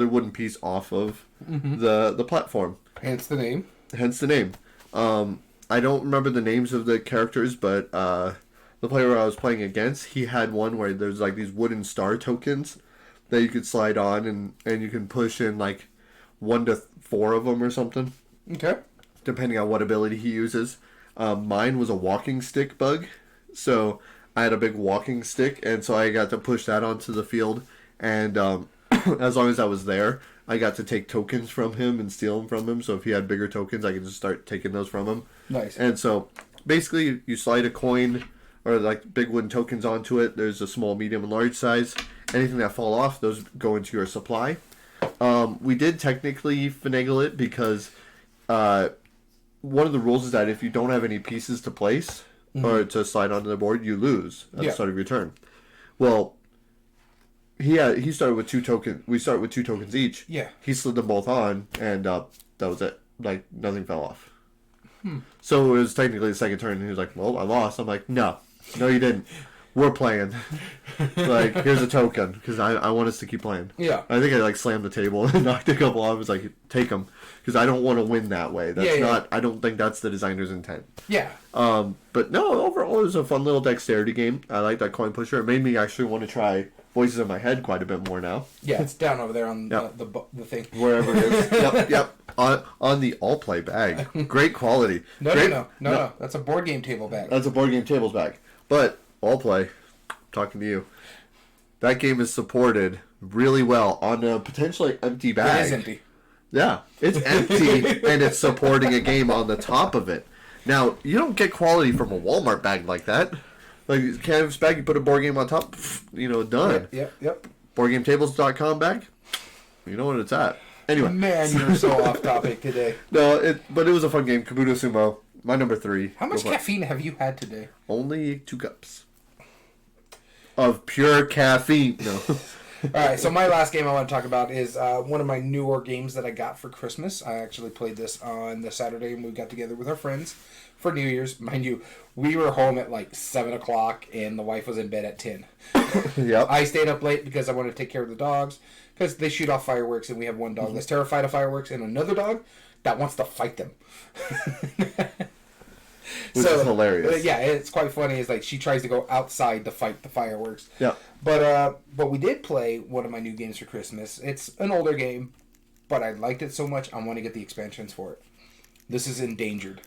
wooden piece off of the platform. Hence the name. I don't remember the names of the characters, but the player I was playing against, he had one where there's like these wooden star tokens that you could slide on, and you can push in like 1 to 4 of them or something. Okay. Depending on what ability he uses. Mine was a walking stick bug, so I had a big walking stick, and so I got to push that onto the field, and as long as I was there, I got to take tokens from him and steal them from him, so if he had bigger tokens, I could just start taking those from him. Nice. And so, basically, you slide a coin, or like big wooden tokens onto it. There's a small, medium, and large size. Anything that fall off, those go into your supply. We did technically finagle it because one of the rules is that if you don't have any pieces to place or to slide onto the board, you lose at the start of your turn. Well, he started with 2 tokens. We started with 2 tokens each. Yeah. He slid them both on, and that was it. Like, nothing fell off. So it was technically the second turn, and he was like, well, I lost. I'm like, no, you didn't. We're playing. Like, here's a token, because I want us to keep playing. Yeah. I think I, like, slammed the table and knocked a couple off. I was like, take them, because I don't want to win that way. That's not, I don't think that's the designer's intent. Yeah. But no, overall, it was a fun little dexterity game. I like that coin pusher. It made me actually want to try Voices in My Head quite a bit more now. Yeah, it's down over there on the thing. Wherever it is. Yep. On the Allplay bag. Great quality. No. That's a board game table bag. That's a board game tables bag. But Allplay, talking to you, that game is supported really well on a potentially empty bag. It is empty. Yeah, it's empty and it's supporting a game on the top of it. Now, you don't get quality from a Walmart bag like that. Like, canvas bag, you put a board game on top, done. Yep. BoardGameTables.com bag, you know what it's at. Anyway. Man, you're so off topic today. No, but it was a fun game. Kabuto Sumo, my number 3. How much caffeine have you had today? Only 2 cups. Of pure caffeine. No. Alright, so my last game I want to talk about is one of my newer games that I got for Christmas. I actually played this on the Saturday and we got together with our friends for New Year's. Mind you, we were home at like 7 o'clock and the wife was in bed at 10. Yep. I stayed up late because I wanted to take care of the dogs because they shoot off fireworks and we have one dog that's terrified of fireworks and another dog that wants to fight them. Which is hilarious. Yeah, it's quite funny. It's like she tries to go outside to fight the fireworks. Yeah. But we did play one of my new games for Christmas. It's an older game, but I liked it so much I want to get the expansions for it. This is Endangered.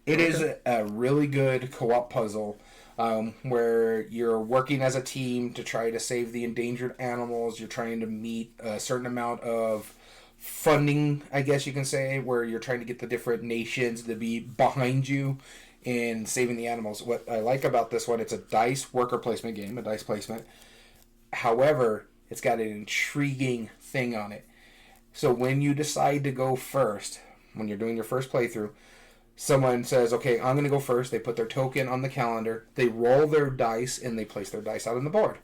It is a really good co-op puzzle where you're working as a team to try to save the endangered animals. You're trying to meet a certain amount of funding, I guess you can say, where you're trying to get the different nations to be behind you in saving the animals. What I like about this one, it's a dice worker placement game, a dice placement. However, it's got an intriguing thing on it. So when you decide to go first, when you're doing your first playthrough, someone says, okay, I'm going to go first. They put their token on the calendar. They roll their dice, and they place their dice out on the board.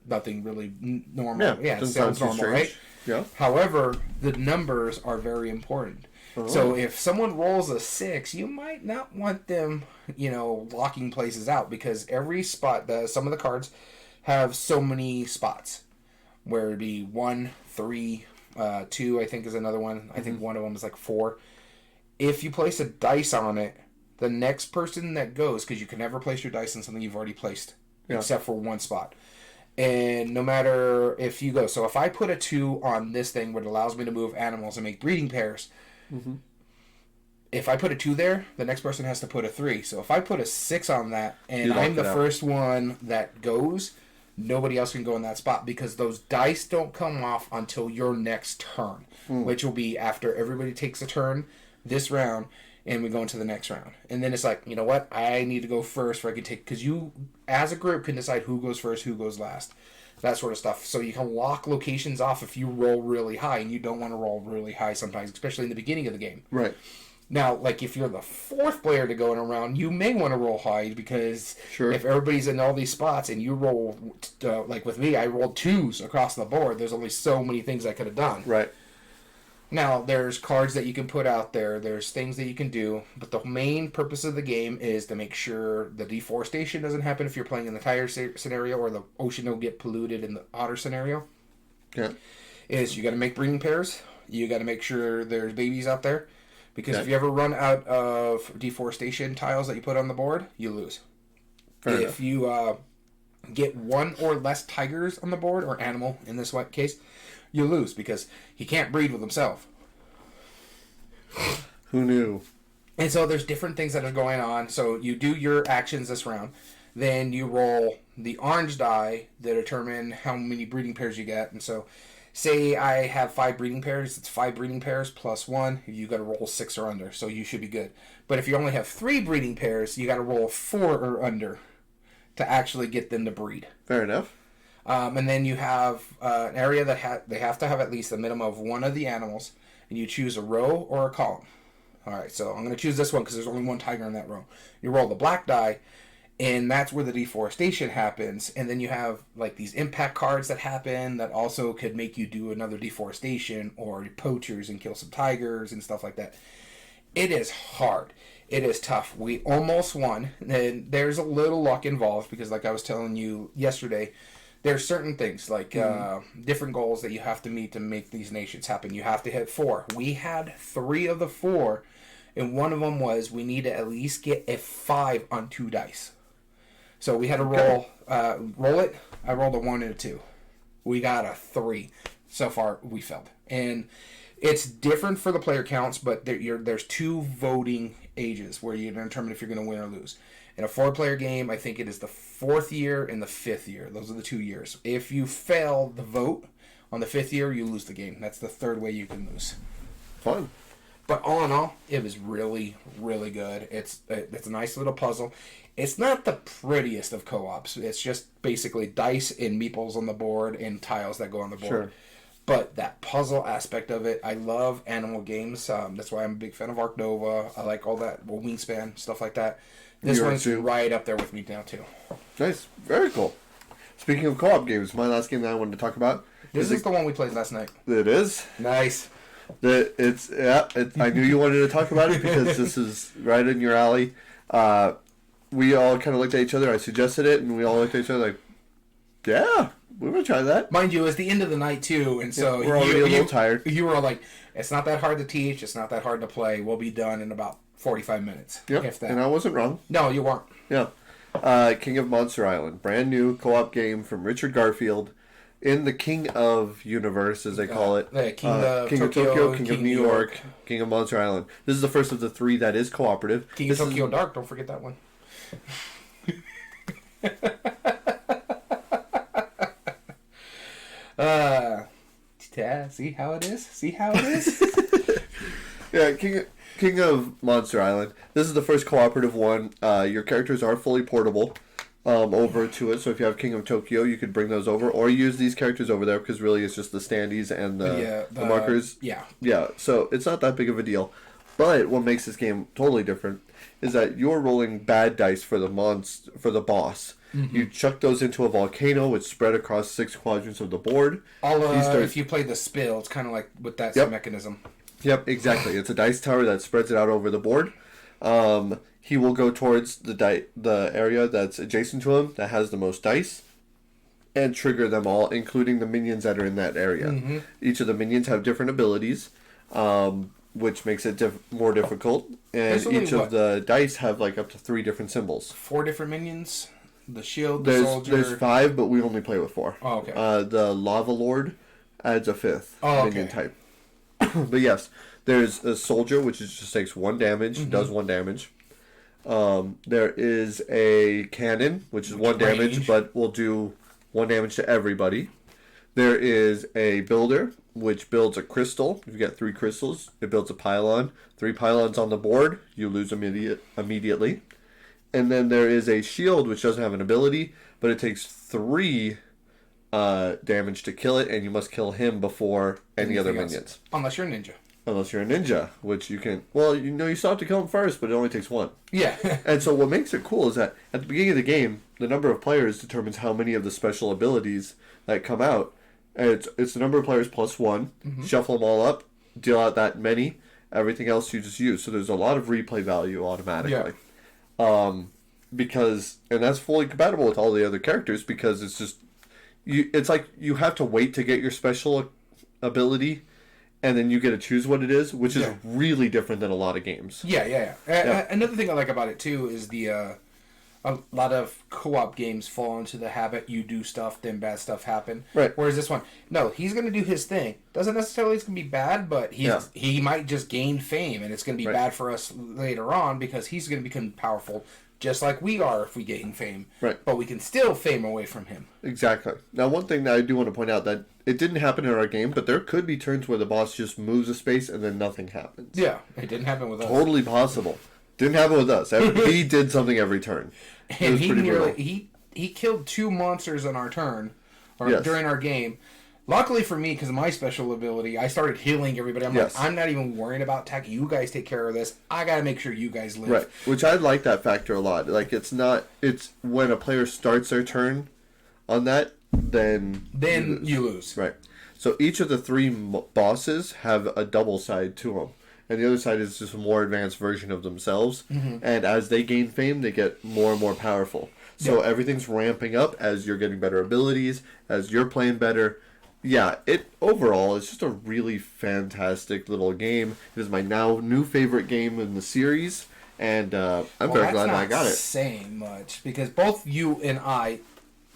Nothing really normal. Yeah, it sounds normal, right? Yeah. However, the numbers are very important. Oh. So if someone rolls a 6, you might not want them, locking places out because every spot, some of the cards have so many spots, where it'd be 1, 3, 2, I think is another one. I think one of them is like 4. If you place a dice on it, the next person that goes, because you can never place your dice on something you've already placed, except for one spot. And no matter if you go, so if I put a 2 on this thing, what allows me to move animals and make breeding pairs, if I put a 2 there, the next person has to put a 3. So if I put a 6 on that, and I'm the first one that goes, nobody else can go in that spot because those dice don't come off until your next turn, which will be after everybody takes a turn this round, and we go into the next round. And then it's like, you know what? I need to go first for I can take... Because you, as a group, can decide who goes first, who goes last. That sort of stuff. So you can lock locations off if you roll really high, and you don't want to roll really high sometimes, especially in the beginning of the game. Right. Now, like, if you're the 4th player to go in a round, you may want to roll high because if everybody's in all these spots and you roll... like with me, I rolled 2s across the board. There's only so many things I could have done. Right. Now, there's cards that you can put out there. There's things that you can do. But the main purpose of the game is to make sure the deforestation doesn't happen if you're playing in the tire scenario or the ocean will get polluted in the otter scenario. Yeah. Is you got to make breeding pairs. You got to make sure there's babies out there. Because if you ever run out of deforestation tiles that you put on the board, you lose. Fair if enough. you get 1 or less tigers on the board, or animal in this case, you lose because he can't breed with himself. Who knew? And so there's different things that are going on. So you do your actions this round. Then you roll the orange die that determine how many breeding pairs you get. And so say I have 5 breeding pairs. It's 5 breeding pairs plus 1. You got to roll 6 or under. So you should be good. But if you only have 3 breeding pairs, you got to roll 4 or under to actually get them to breed. Fair enough. And then you have an area that they have to have at least a minimum of 1 of the animals, and you choose a row or a column. All right, so I'm going to choose this one because there's only 1 tiger in that row. You roll the black die, and that's where the deforestation happens. And then you have like these impact cards that happen that also could make you do another deforestation or poachers and kill some tigers and stuff like that. It is hard. It is tough. We almost won, and there's a little luck involved because, like I was telling you yesterday, there's certain things like different goals that you have to meet to make these nations happen. You have to hit 4. We had 3 of the 4, and one of them was we need to at least get a 5 on 2 dice. So we had to roll it. I rolled a 1 and a 2. We got a 3. So far, we failed. And it's different for the player counts, but there's 2 voting ages where you determine if you're going to win or lose. In a 4-player game, I think it is the 4th year and the 5th year. Those are the 2 years. If you fail the vote on the 5th year, you lose the game. That's the 3rd way you can lose. Fun. But all in all, it was really, really good. It's a nice little puzzle. It's not the prettiest of co-ops. It's just basically dice and meeples on the board and tiles that go on the board. Sure. But that puzzle aspect of it, I love animal games. That's why I'm a big fan of Ark Nova. I like all that, Wingspan, stuff like that. This one's right up there with me now, too. Nice. Very cool. Speaking of co-op games, my last game that I wanted to talk about... This is the one we played last night. It is? Nice. I knew you wanted to talk about it because this is right in your alley. We all kind of looked at each other. I suggested it, and we all looked at each other like, yeah, we're going to try that. Mind you, it's the end of the night, too, and so we're already a little tired. You were all like, it's not that hard to teach. It's not that hard to play. We'll be done in about 45 minutes. Yep, if that. And I wasn't wrong. No, you weren't. Yeah. King of Monster Island. Brand new co-op game from Richard Garfield in the King of Universe, as they call it. King of Tokyo, King of New York, King of Monster Island. This is the first of the three that is cooperative. King of Tokyo Dark, don't forget that one. See how it is? See how it is? Yeah, King of Monster Island. This is the first cooperative one. Your characters are fully portable over to it. So if you have King of Tokyo, you could bring those over, or use these characters over there because really it's just the standees and the markers. Yeah. So it's not that big of a deal. But what makes this game totally different is that you're rolling bad dice for the boss. Mm-hmm. You chuck those into a volcano, which spread across 6 quadrants of the board. If you play the spill, it's kind of like with that mechanism. Yep, exactly. It's a dice tower that spreads it out over the board. He will go towards the area that's adjacent to him that has the most dice and trigger them all, including the minions that are in that area. Mm-hmm. Each of the minions have different abilities, which makes it more difficult. And each of the dice have like up to 3 different symbols. 4 different minions? The shield, the soldier... There's 5, but we only play with 4. Oh, okay. The Lava Lord adds a 5th minion type. But yes, there's a soldier, which just takes 1 damage, does 1 damage. There is a cannon, which is 1 damage, but will do 1 damage to everybody. There is a builder, which builds a crystal. If you get 3 crystals, it builds a pylon. 3 pylons on the board, you lose immediately. And then there is a shield, which doesn't have an ability, but it takes 3 damage to kill it, and you must kill him before any other minions. Unless you're a ninja. Unless you're a ninja, which you can... Well, you still have to kill him first, but it only takes 1. Yeah. And so what makes it cool is that at the beginning of the game, the number of players determines how many of the special abilities that come out. And it's the number of players plus 1. Mm-hmm. Shuffle them all up, deal out that many. Everything else you just use. So there's a lot of replay value automatically. Yeah. Because... And that's fully compatible with all the other characters because it's just... It's like you have to wait to get your special ability, and then you get to choose what it is, which is really different than a lot of games. Yeah. Another thing I like about it, too, is a lot of co-op games fall into the habit, you do stuff, then bad stuff happen. Right. Whereas this one, no, he's going to do his thing. Doesn't necessarily it's going to be bad, but he might just gain fame, and it's going to be bad for us later on because he's going to become powerful, just like we are if we gain fame. Right. But we can still fame away from him. Exactly. Now, one thing that I do want to point out that it didn't happen in our game, but there could be turns where the boss just moves a space and then nothing happens. Yeah, it didn't happen with us. Totally possible. Didn't happen with us. He did something every turn. And he killed 2 monsters on our turn, during our game. Luckily for me, because of my special ability, I started healing everybody. I'm like, I'm not even worrying about attack. You guys take care of this. I got to make sure you guys live. Right, which I like that factor a lot. Like, it's when a player starts their turn on that, then you lose. Right. So each of the 3 bosses have a double side to them. And the other side is just a more advanced version of themselves. Mm-hmm. And as they gain fame, they get more and more powerful. So everything's ramping up as you're getting better abilities, as you're playing better. Yeah, overall, it's just a really fantastic little game. It is my now new favorite game in the series, and I'm very glad I got it. That's not saying much, because both you and I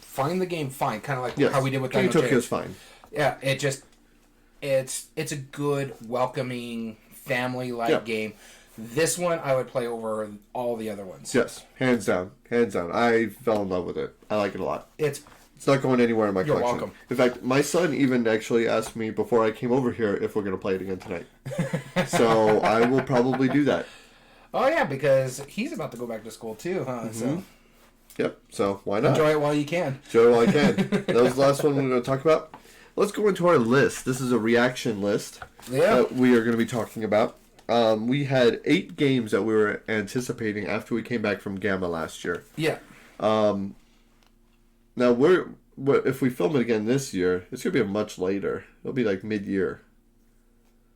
find the game fine, kind of like how we did with King of Tokyo's fine. Yeah, it's a good, welcoming, family-like game. This one I would play over all the other ones. Yes, hands down. I fell in love with it. I like it a lot. It's not going anywhere in my collection. You're welcome. In fact, my son even actually asked me before I came over here if we're going to play it again tonight. So I will probably do that. Oh, yeah, because he's about to go back to school, too, huh? Mm-hmm. So. Yep, so why not? Enjoy it while you can. Enjoy it while I can. That was the last one we're going to talk about. Let's go into our list. This is a reaction list that we are going to be talking about. We had 8 games that we were anticipating after we came back from Gamma last year. Yeah. Now, if we film it again this year, it's going to be much later. It'll be like mid-year.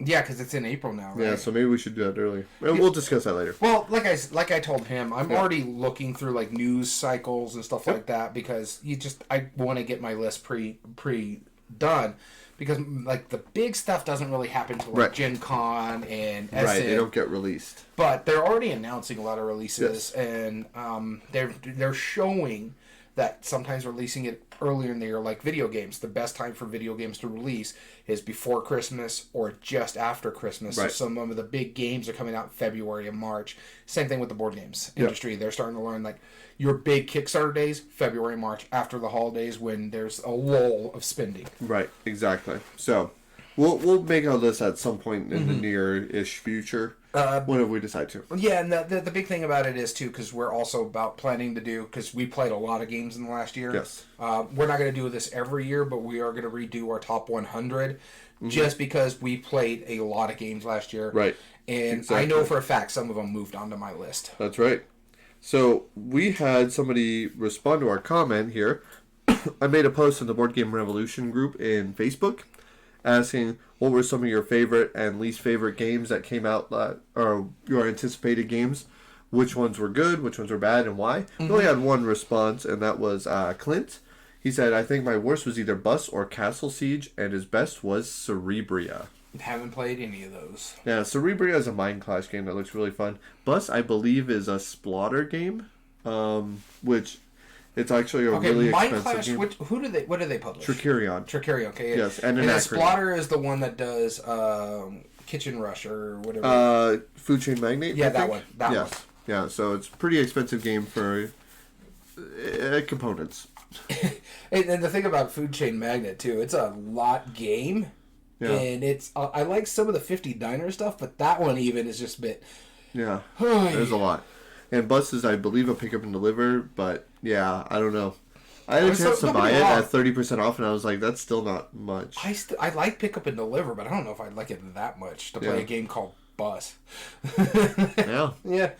Yeah, because it's in April now, right? Yeah, so maybe we should do that early. We'll discuss that later. Well, like I told him, I'm already looking through like news cycles and stuff like that because I want to get my list pre done because like the big stuff doesn't really happen to like Gen Con and SM. Right, they don't get released. But they're already announcing a lot of releases, and they're showing that sometimes releasing it earlier in the year, like video games. The best time for video games to release is before Christmas or just after Christmas. Right. So some of the big games are coming out in February and March. Same thing with the board games industry. They're starting to learn like your big Kickstarter days, February, March, after the holidays when there's a lull of spending. Right, exactly. So we'll make a list at some point in the near-ish future. Whenever we decide to. Yeah, and the big thing about it is, too, because we're also about planning to do, because we played a lot of games in the last year. Yes. We're not going to do this every year, but we are going to redo our top 100 just because we played a lot of games last year. Right. And exactly. I know for a fact some of them moved onto my list. That's right. So we had somebody respond to our comment here. I made a post in the Board Game Revolution group in Facebook asking what were some of your favorite and least favorite games that came out, or your anticipated games. Which ones were good, which ones were bad, and why. We only had one response, and that was Clint. He said, I think my worst was either Bus or Castle Siege, and his best was Cerebria. Haven't played any of those. Yeah, Cerebria is a Mind Clash game that looks really fun. Bus, I believe, is a Splotter game, which... It's actually a really expensive Clash, game. what do they publish? Tricerion. Tricerion, okay. Yes, and the Splotter is the one that does Kitchen Rush or whatever. Food Chain Magnate? Yeah, that one. That one. Yeah, so it's a pretty expensive game for components. And the thing about Food Chain Magnate, too, it's a lot game. Yeah. And it's I like some of the 50 Diner stuff, but that one even is just a bit... Yeah, there's a lot. And Buses, I believe, a pick up and deliver, but yeah, I don't know. I had a chance to buy it at 30% off, and I was like, that's still not much. I like pick up and deliver, but I don't know if I'd like it that much to play a game called Bus. Yeah. Yeah.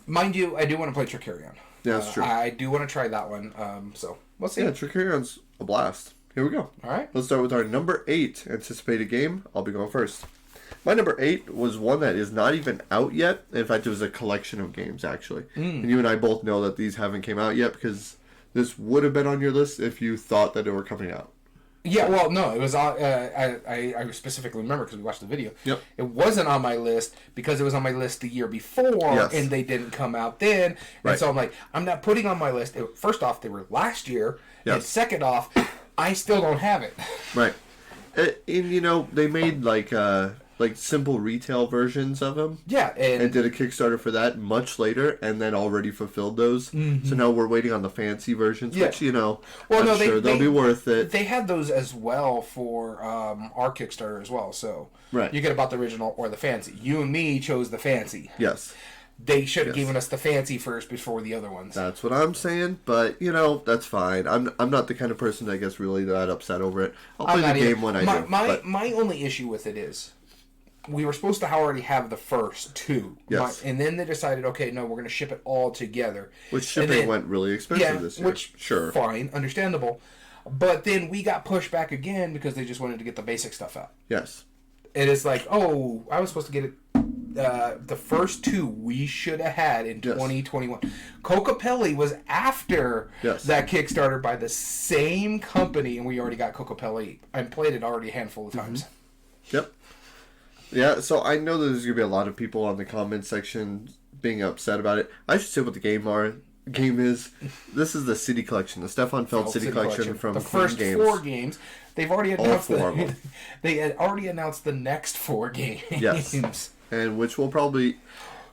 Mind you, I do want to play Tricerion. Yeah, that's true. I do want to try that one, so we'll see. Yeah, Tricerion's a blast. Here we go. All right. Let's start with our number 8 anticipated game. I'll be going first. My number 8 was one that is not even out yet. In fact, it was a collection of games, actually. And you and I both know that these haven't came out yet because this would have been on your list if you thought that they were coming out. Yeah, well, no, it was on. I specifically remember because we watched the video. Yep. It wasn't on my list because it was on my list the year before, and they didn't come out then. And so I'm like, I'm not putting on my list. First off, they were last year, and second off, I still don't have it. Right. And you know, they made like simple retail versions of them. Yeah, and did a Kickstarter for that much later, and then already fulfilled those. So now we're waiting on the fancy versions, which you know, I'm sure they'll be worth it. They had those as well for our Kickstarter as well. So you get about the original or the fancy. You and me chose the fancy. Yes. They should have given us the fancy first before the other ones. That's what I'm saying, but you know that's fine. I'm not the kind of person that gets really that upset over it. I'll play the game when I do. My only issue with it is we were supposed to already have the first 2. Yes. And then they decided, okay, no, we're going to ship it all together. Which shipping went really expensive this year. Which, fine, understandable. But then we got pushed back again because they just wanted to get the basic stuff out. Yes. And it's like, oh, I was supposed to get it. The first 2 we should have had in 2021. Cocopelli was after that Kickstarter by the same company, and we already got Cocopelli. I played it already a handful of times. Yep. Yeah, so I know that there's going to be a lot of people on the comment section being upset about it. I should say what the game is. This is the City Collection, the Stefan Feld City Collection from the Queen first Games. 4 games. They've already announced all 4 of them. They had already announced the next 4 games. Yes. And which will probably...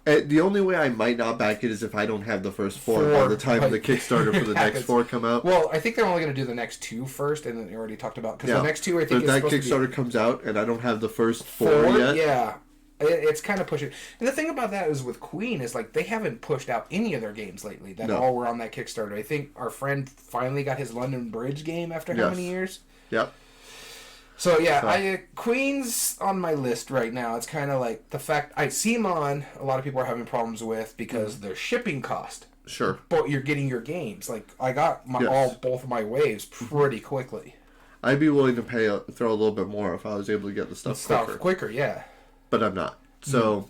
The only way I might not back it is if I don't have the first four by the time the Kickstarter for the next four come out. Well, I think they're only going to do the next two first, and then they already talked about because the next two I think is supposed Kickstarter to be... comes out and I don't have the first four yet. Yeah, it's kind of pushing. And the thing about that is with Queen is like they haven't pushed out any of their games lately that all were on that Kickstarter. I think our friend finally got his London Bridge game after how many years? Yep. So yeah, Queen's on my list right now. It's kind of like the fact CMON, a lot of people are having problems with because their shipping cost. Sure. But you're getting your games. Like I got both of my waves pretty quickly. I'd be willing to throw a little bit more if I was able to get the stuff quicker. Yeah. But I'm not. So,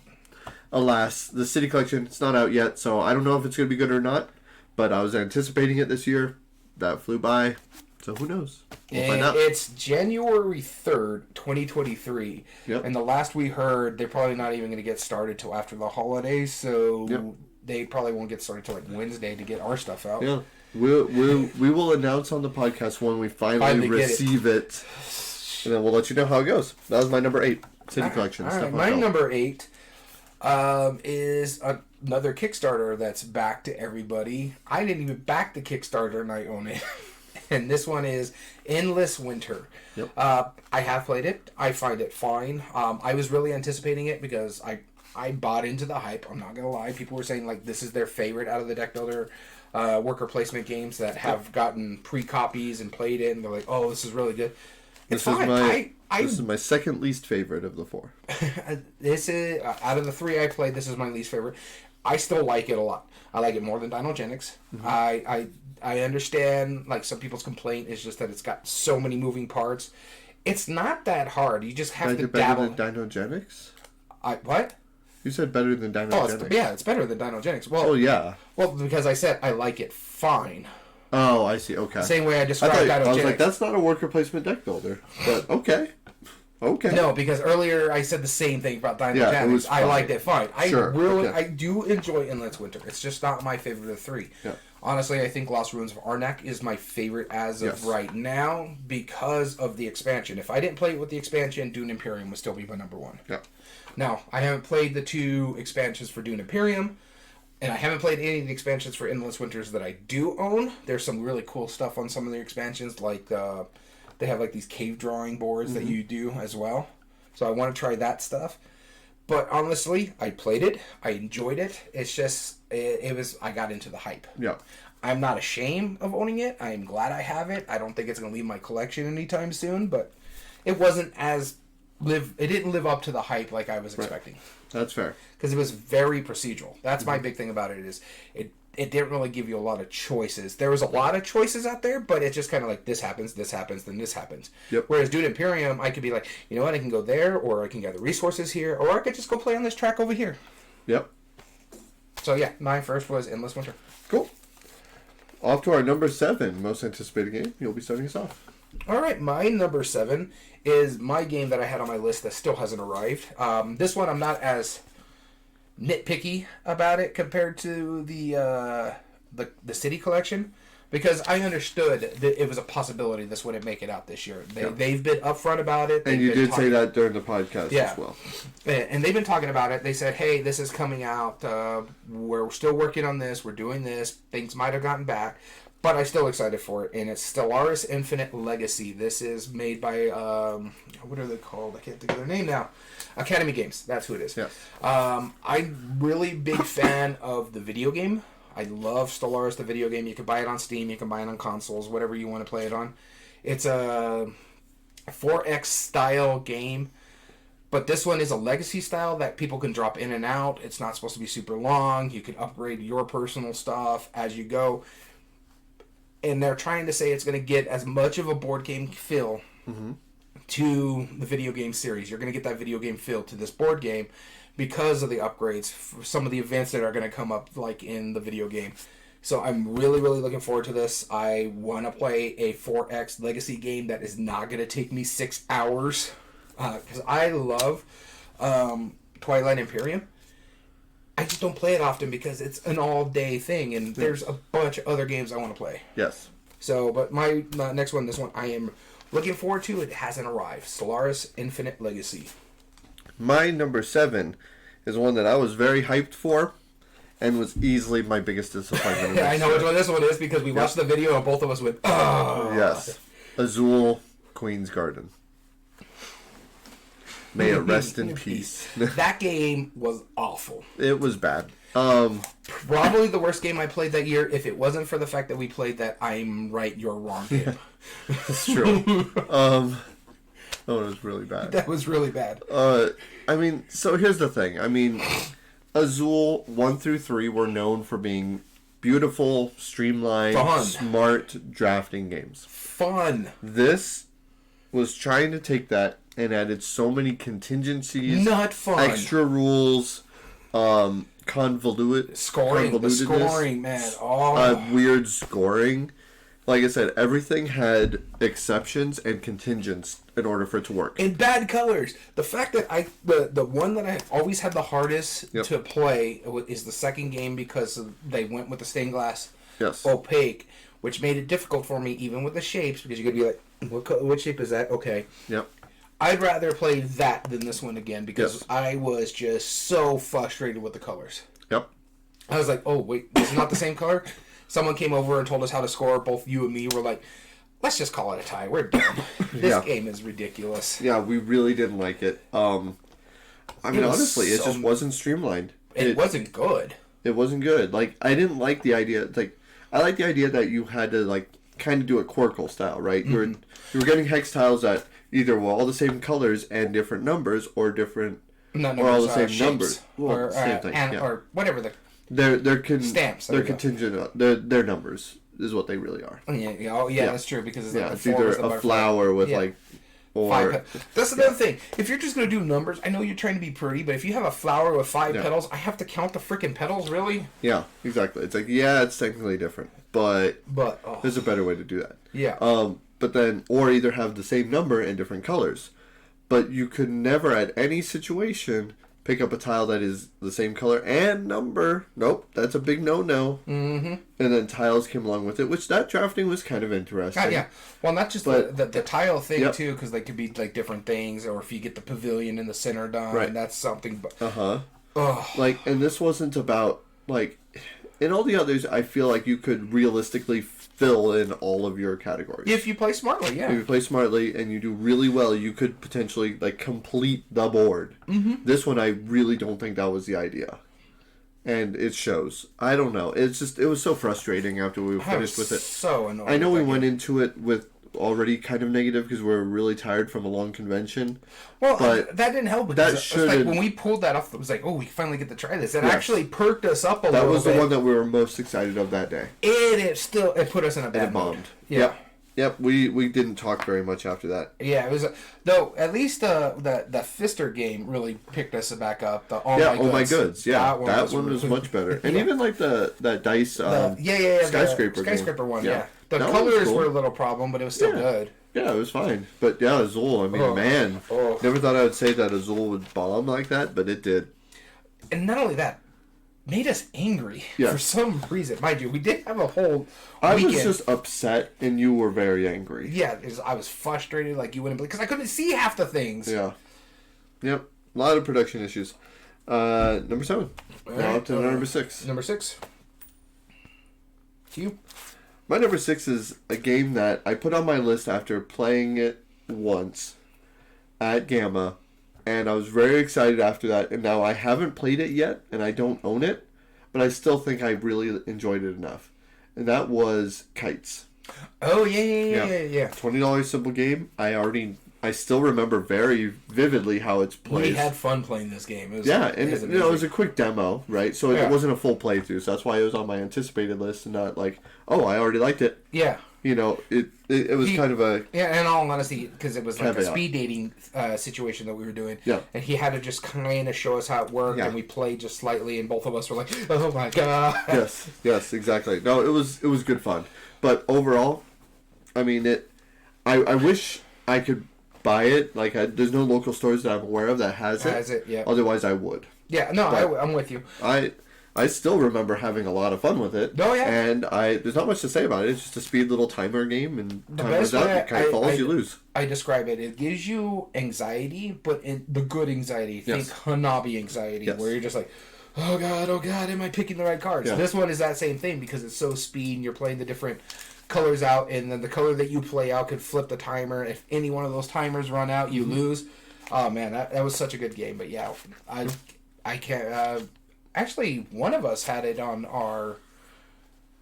alas, the City Collection, it's not out yet, so I don't know if it's going to be good or not. But I was anticipating it this year. That flew by. So who knows? We'll find out. It's January 3rd, 2023. Yep. And the last we heard, they're probably not even going to get started till after the holidays. So they probably won't get started till like Wednesday to get our stuff out. Yeah. We will announce on the podcast when we finally receive it. And then we'll let you know how it goes. That was my number 8. City Collection. All right. My number 8 is another Kickstarter that's back to everybody. I didn't even back the Kickstarter and I own it. And this one is Endless Winter. Yep. I have played it. I find it fine. I was really anticipating it because I bought into the hype. I'm not going to lie. People were saying like this is their favorite out of the deck builder worker placement games that have gotten pre-copies and played it. And they're like, oh, this is really good. It's fine. This is my second least favorite of the 4. This is, out of the 3 I played, this is my least favorite. I still like it a lot. I like it more than Dinogenics. Mm-hmm. I understand, like, some people's complaint is just that it's got so many moving parts. It's not that hard. You just have to dabble. Better than Dinogenics? What? You said better than Dinogenics. It's better than Dinogenics. Well, yeah. Well, because I said I like it fine. Oh, I see. Okay. Same way I described Dinogenics. I was like, that's not a worker placement deck builder. But, okay. Okay. No, because earlier I said the same thing about Dinogenics. I liked it fine. I do enjoy Endless Winter. It's just not my favorite of the 3. Yeah. Honestly, I think Lost Ruins of Arnak is my favorite as of right now because of the expansion. If I didn't play it with the expansion, Dune Imperium would still be my number 1. Yeah. Now, I haven't played the 2 expansions for Dune Imperium, and I haven't played any of the expansions for Endless Winters that I do own. There's some really cool stuff on some of the expansions, like they have like these cave drawing boards that you do as well. So I want to try that stuff. But honestly, I played it. I enjoyed it. It's just, I got into the hype. Yeah. I'm not ashamed of owning it. I'm glad I have it. I don't think it's going to leave my collection anytime soon, but it didn't live up to the hype like I was expecting. That's fair. Because it was very procedural. That's my big thing about it is it didn't really give you a lot of choices. There was a lot of choices out there, but it's just kind of like this happens, then this happens. Yep. Whereas Dune Imperium, I could be like, you know what, I can go there, or I can gather resources here, or I could just go play on this track over here. Yep. So yeah, my first was Endless Winter. Cool. Off to our number 7 most anticipated game. You'll be starting us off. All right, my number 7 is my game that I had on my list that still hasn't arrived. This one I'm not as nitpicky about it compared to the City Collection because I understood that it was a possibility this wouldn't make it out this year. They've been upfront about it. And you did say that during the podcast as well. And they've been talking about it. They said, hey, this is coming out. We're still working on this. We're doing this. Things might have gotten back. But I'm still excited for it. And it's Stellaris Infinite Legacy. This is made by, what are they called? I can't think of their name now. Academy Games. That's who it is. Yeah. I'm really big fan of the video game. I love Stellaris, the video game. You can buy it on Steam. You can buy it on consoles, whatever you want to play it on. It's a 4X style game. But this one is a legacy style that people can drop in and out. It's not supposed to be super long. You can upgrade your personal stuff as you go. And they're trying to say it's going to get as much of a board game feel to the video game series. You're going to get that video game feel to this board game because of the upgrades for some of the events that are going to come up like in the video game. So I'm really, really looking forward to this. I want to play a 4X legacy game that is not going to take me 6 hours because I love Twilight Imperium. I just don't play it often because it's an all-day thing, and there's a bunch of other games I want to play. Yes. So, but my next one, this one, I am looking forward to. It hasn't arrived. Stellaris Infinite Legacy. My number 7 is one that I was very hyped for, and was easily my biggest disappointment. Yeah, I know which one this one is because we watched the video and both of us went, oh. Yes. Azul Queen's Garden. May it rest in peace. That game was awful. It was bad. Probably the worst game I played that year if it wasn't for the fact that we played that I'm right, you're wrong game. It's true. That was really bad. That was really bad. I mean, so here's the thing. I mean, Azul 1 through 3 were known for being beautiful, streamlined, smart drafting games. Fun. This was trying to take that and added so many contingencies. Not fun. Extra rules, convoluted scoring. The scoring, man. Oh. Weird scoring. Like I said, everything had exceptions and contingents in order for it to work. And bad colors. The fact that the one that I always had the hardest to play is the second game because they went with the stained glass opaque, which made it difficult for me even with the shapes because you could be like, what shape is that? Okay. Yep. I'd rather play that than this one again because I was just so frustrated with the colors. Yep. I was like, oh, wait, this is not the same color? Someone came over and told us how to score. Both you and me were like, let's just call it a tie. We're done. This game is ridiculous. Yeah, we really didn't like it. I mean, honestly, it just wasn't streamlined. It wasn't good. It wasn't good. Like, I didn't like the idea. Like, I like the idea that you had to, like, kind of do it Quirkle style, right? Mm-hmm. You were getting hex tiles that either were all the same colors and different numbers, or different, or all the same shapes, numbers, or same thing, or whatever the stamps. They're contingent. Their numbers is what they really are. Yeah, that's true because it's either a flower with like. Or, that's another thing. If you're just going to do numbers, I know you're trying to be pretty, but if you have a flower with 5 petals, I have to count the freaking petals, really? Yeah, exactly. It's like, it's technically different, but there's a better way to do that. Yeah. But then, or either have the same number and different colors. But you could never, at any situation, pick up a tile that is the same color and number. Nope, that's a big no-no. Mm-hmm. And then tiles came along with it, which that drafting was kind of interesting. Yeah. Well, not just the tile thing, too, because they could be like different things, or if you get the pavilion in the center done, that's something. Like, and this wasn't about, like, in all the others, I feel like you could realistically fill in all of your categories. If you play smartly, yeah. If you play smartly and you do really well, you could potentially, like, complete the board. Mm-hmm. This one, I really don't think that was the idea. And it shows. I don't know. It's just, it was so frustrating after we finished with it. So annoying. I know we went into it with already kind of negative because we were really tired from a long convention. Well, but that didn't help. That should like when we pulled that off, it was like, oh, we finally get to try this. It actually perked us up a little bit. That was the one that we were most excited of that day. It put us in a bad mood. Yeah. Yep. We didn't talk very much after that. Yeah, it was though. At least the Fister game really picked us back up. My goods. Yeah, that one was much better. And even like that dice. skyscraper one. Yeah. The colors were a little problem, but it was still good. Yeah, it was fine. But yeah, Azul, I mean, never thought I would say that Azul would bomb like that, but it did. And not only that, made us angry for some reason. Mind you, we did have a whole weekend. I was just upset, and you were very angry. Yeah, I was frustrated like you wouldn't believe, because I couldn't see half the things. Yeah. Yep. A lot of production issues. Number 7. Now up to number 6. Number 6. You. My number 6 is a game that I put on my list after playing it once at Gamma, and I was very excited after that, and now I haven't played it yet, and I don't own it, but I still think I really enjoyed it enough, and that was Kites. Oh, yeah. $20 simple game. I still remember very vividly how it's played. We had fun playing this game. It was a quick demo, right? So it wasn't a full playthrough, so that's why it was on my anticipated list and not like, oh, I already liked it. Yeah. You know, it was kind of a... Yeah, in all honesty, because it was like a speed dating situation that we were doing. Yeah. And he had to just kind of show us how it worked, and we played just slightly, and both of us were like, oh my god. Yes, exactly. No, it was good fun. But overall, I mean, I wish I could buy it. Like, there's no local stores that I'm aware of that has it. Yeah. Otherwise, I would. Yeah, no, I'm with you. I I still remember having a lot of fun with it. Oh, yeah. And there's not much to say about it. It's just a speed little timer game, and time runs out, it kind of falls, you lose. I describe it. It gives you anxiety, but the good anxiety. Think Hanabi anxiety, where you're just like, oh God, am I picking the right cards? Yeah. This one is that same thing because it's so speed, and you're playing the different colors out, and then the color that you play out could flip the timer. If any one of those timers run out, you lose. Oh man, that was such a good game. But yeah, I can't. Actually, one of us had it on our.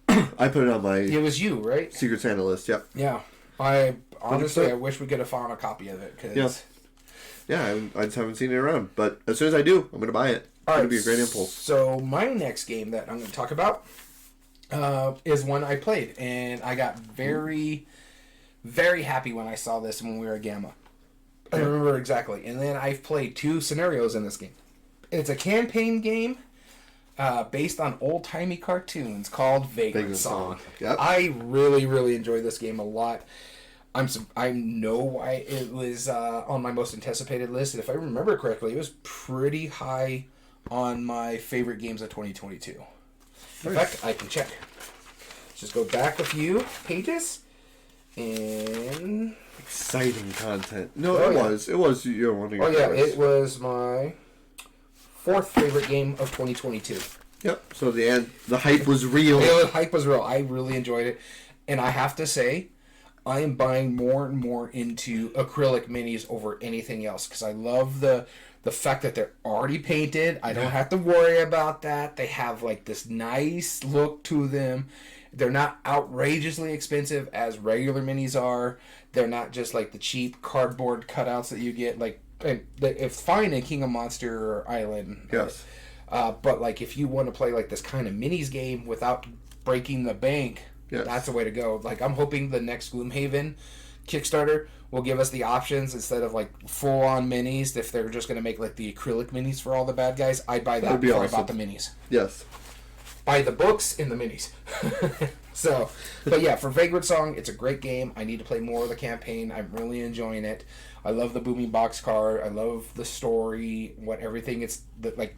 I put it on my. It was you, right? Secret Santa list. Yep. Yeah, I honestly wish we could have found a copy of it. Cause... Yeah, I just haven't seen it around. But as soon as I do, I'm going to buy it. It's going to be a great impulse. So my next game that I'm going to talk about is one I played, and I got very, very happy when I saw this when we were at Gamma. I remember exactly. And then I've played 2 scenarios in this game. It's a campaign game based on old-timey cartoons called Vagrant Song. Yep. I really, really enjoyed this game a lot. I know why it was on my most anticipated list. And if I remember correctly, it was pretty high on my favorite games of 2022. In fact, I can check. Let's just go back a few pages. And... exciting content. No, it was. It was your one of your favorites. It was my 4th favorite game of 2022. Yep. So the hype was real. The hype was real. I really enjoyed it. And I have to say, I am buying more and more into acrylic minis over anything else because I love the fact that they're already painted. I don't have to worry about that. They have like this nice look to them. They're not outrageously expensive as regular minis are. They're not just like the cheap cardboard cutouts that you get. Like, it's fine in King of Monster Island. Yes. But like, if you want to play like this kind of minis game without breaking the bank, that's the way to go. Like, I'm hoping the next Gloomhaven Kickstarter will give us the options instead of like full-on minis. If they're just going to make like the acrylic minis for all the bad guys, I'd buy that before I bought the minis. Yes. Buy the books in the minis. So, but yeah, for Vagrant Song, it's a great game. I need to play more of the campaign. I'm really enjoying it. I love the booming box card. I love the story.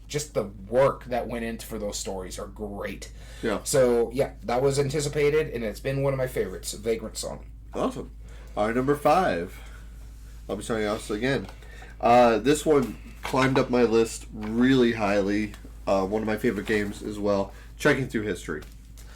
Just the work that went into for those stories are great. Yeah. So yeah, that was anticipated, and it's been one of my favorites. Vagrant Song. Awesome. Our number 5. I'll be starting off again. This one climbed up my list really highly. One of my favorite games as well. Trekking Through History.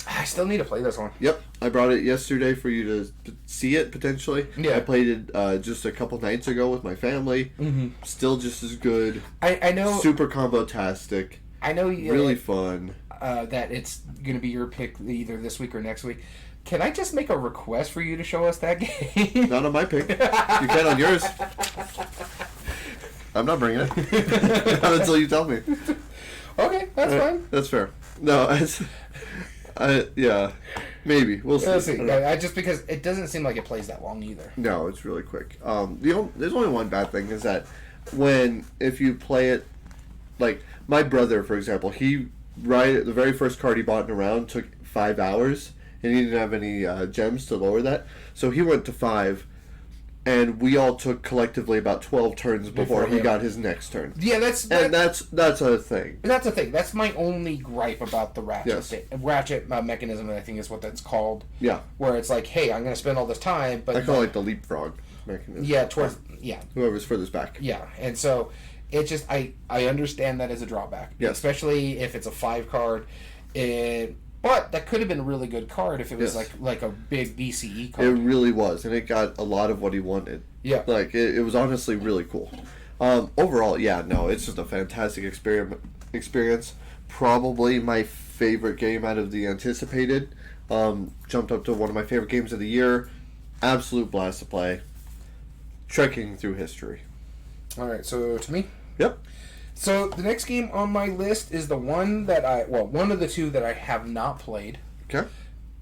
I still need to play this one. Yep. I brought it yesterday for you to see it, potentially. Yeah. I played it just a couple nights ago with my family. Mm-hmm. Still just as good. I know. Super combo-tastic. I know. Really fun. That it's going to be your pick either this week or next week. Can I just make a request for you to show us that game? Not on my pick. You can on yours. I'm not bringing it. Not until you tell me. Okay, that's fine. That's fair. No, maybe we'll see. Let's see. Just because it doesn't seem like it plays that long either. No, it's really quick. There's only one bad thing is that if you play it, like my brother, for example, the very first card he bought in a round took 5 hours, and he didn't have any gems to lower that, so he went to 5. And we all took collectively about 12 turns before he got his next turn. Yeah, that's a thing. That's a thing. That's my only gripe about the ratchet mechanism. I think is what that's called. Yeah. Where it's like, hey, I'm going to spend all this time, but I call it the leapfrog mechanism. Yeah, whoever's furthest back. Yeah, and so it just I understand that as a drawback. Yes. Especially if it's a 5 card. But that could have been a really good card if it was like a big BCE card. It really was, and it got a lot of what he wanted. Yeah. Like, it was honestly really cool. Overall, it's just a fantastic experience. Probably my favorite game out of the anticipated. Jumped up to one of my favorite games of the year. Absolute blast to play. Trekking Through History. All right, so to me? Yep. So the next game on my list is the one that one of the 2 that I have not played. Okay.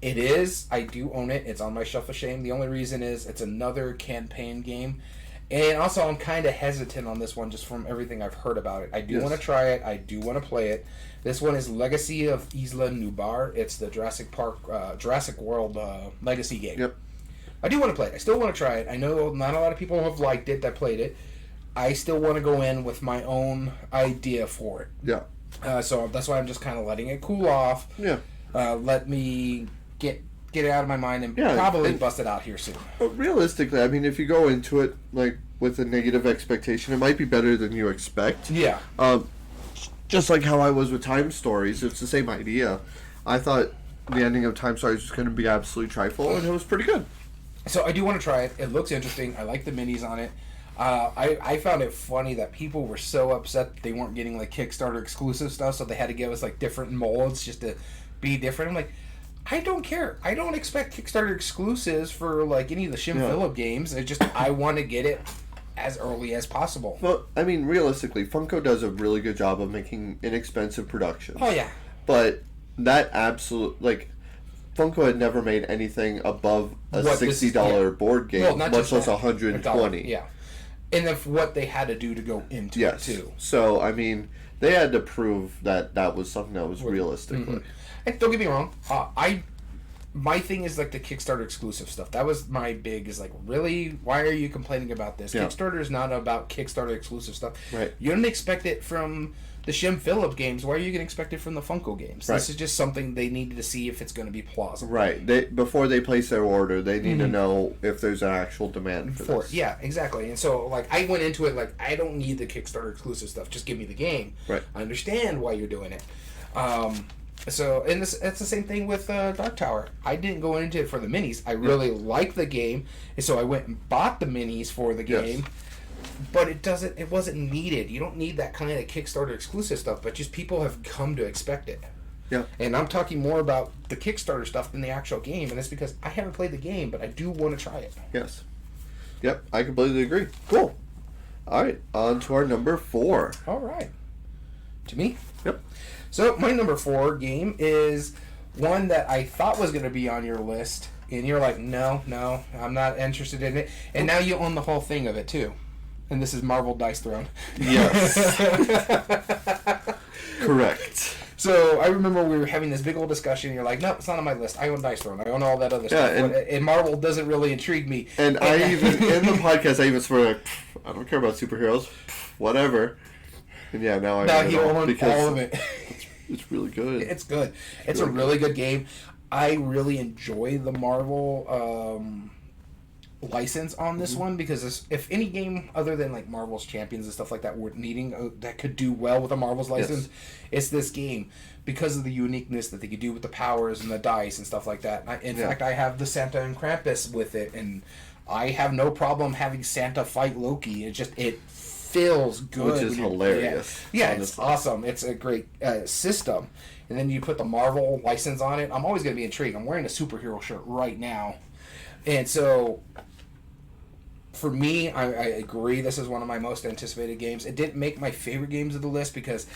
I do own it. It's on my shelf of shame. The only reason is it's another campaign game. And also I'm kind of hesitant on this one just from everything I've heard about it. I do want to try it. I do want to play it. This one is Legacy of Isla Nublar. It's the Jurassic World Legacy game. Yep. I do want to play it. I still want to try it. I know not a lot of people have liked it that played it. I still want to go in with my own idea for it. Yeah. So that's why I'm just kind of letting it cool off. Yeah. Let me get it out of my mind and probably bust it out here soon. But realistically, I mean, if you go into it like with a negative expectation, it might be better than you expect. Yeah. Just like how I was with Time Stories, it's the same idea. I thought the ending of Time Stories was going to be absolutely trifle, and it was pretty good. So I do want to try it. It looks interesting. I like the minis on it. I found it funny that people were so upset that they weren't getting like Kickstarter exclusive stuff, so they had to give us like different molds just to be different. I'm like, I don't care. I don't expect Kickstarter exclusives for like any of the Shim Phillip games. It's just I want to get it as early as possible. Well, I mean, realistically, Funko does a really good job of making inexpensive productions. Oh yeah. But that Funko had never made anything above a $60 board game, much less $120. Yeah. And then what they had to do to go into it too. So I mean, they had to prove that was something that was realistically. And don't get me wrong, my thing is like the Kickstarter exclusive stuff. That was my big is like, really? Why are you complaining about this? Yeah. Kickstarter is not about Kickstarter exclusive stuff. Right. You don't expect it from the Shim Phillip games. Why are you going to expect it from the Funko games? Right. This is just something they needed to see if it's going to be plausible. Right. Before they place their order, they need to know if there's an actual demand for this. Yeah, exactly. And so like I went into it like, I don't need the Kickstarter exclusive stuff. Just give me the game. Right. I understand why you're doing it. So, and it's the same thing with Dark Tower. I didn't go into it for the minis. I really liked the game, and so I went and bought the minis for the game. Yes. But it wasn't needed. You don't need that kind of Kickstarter exclusive stuff, but just people have come to expect it. Yeah. And I'm talking more about the Kickstarter stuff than the actual game, and it's because I haven't played the game, but I do want to try it. Yes. Yep, I completely agree. Cool. All right, on to our number 4. All right. To me? Yep. So, my number 4 game is one that I thought was going to be on your list, and you're like, no, I'm not interested in it. And now you own the whole thing of it, too. And this is Marvel Dice Throne. Yes. Correct. So, I remember we were having this big old discussion, and you're like, no, it's not on my list. I own Dice Throne. I own all that other stuff. And Marvel doesn't really intrigue me. And I even, in the podcast, I even swear, like, I don't care about superheroes. Whatever. And yeah, now he owns all of it. It's really good. It's good. It's really a really good game. I really enjoy the Marvel license on this one because if any game other than like Marvel's Champions and stuff like that were needing that could do well with a Marvel's license, it's this game because of the uniqueness that they could do with the powers and the dice and stuff like that. In fact, I have the Santa and Krampus with it, and I have no problem having Santa fight Loki. It feels good, which is hilarious. Yeah, it's awesome. It's a great system, and then you put the Marvel license on it. I'm always going to be intrigued. I'm wearing a superhero shirt right now, and so for me, I agree. This is one of my most anticipated games. It didn't make my favorite games of the list because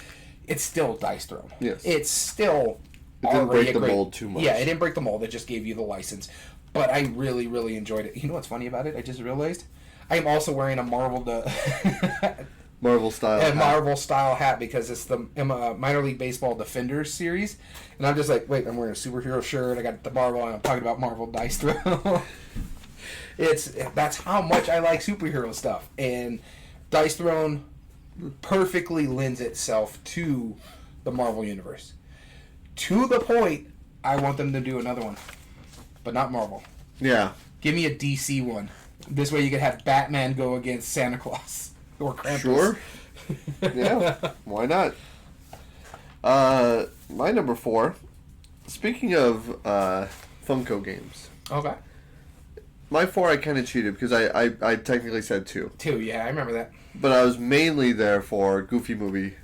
it's still Dice Throne. Yes, it's still. It didn't break the mold too much. Yeah, it didn't break the mold. It just gave you the license, but I really, really enjoyed it. You know what's funny about it? I just realized. I am also wearing a Marvel style hat because it's the Minor League Baseball Defenders series, and I'm just like, wait, I'm wearing a superhero shirt. I got the Marvel, and I'm talking about Marvel Dice Throne. That's how much I like superhero stuff, and Dice Throne perfectly lends itself to the Marvel universe. To the point, I want them to do another one, but not Marvel. Yeah, give me a DC one. This way you could have Batman go against Santa Claus or Krampus. Sure. Yeah, why not? My number 4. Speaking of Funko games. Okay. My 4 I kind of cheated because I technically said 2. 2, yeah, I remember that. But I was mainly there for Goofy Movie.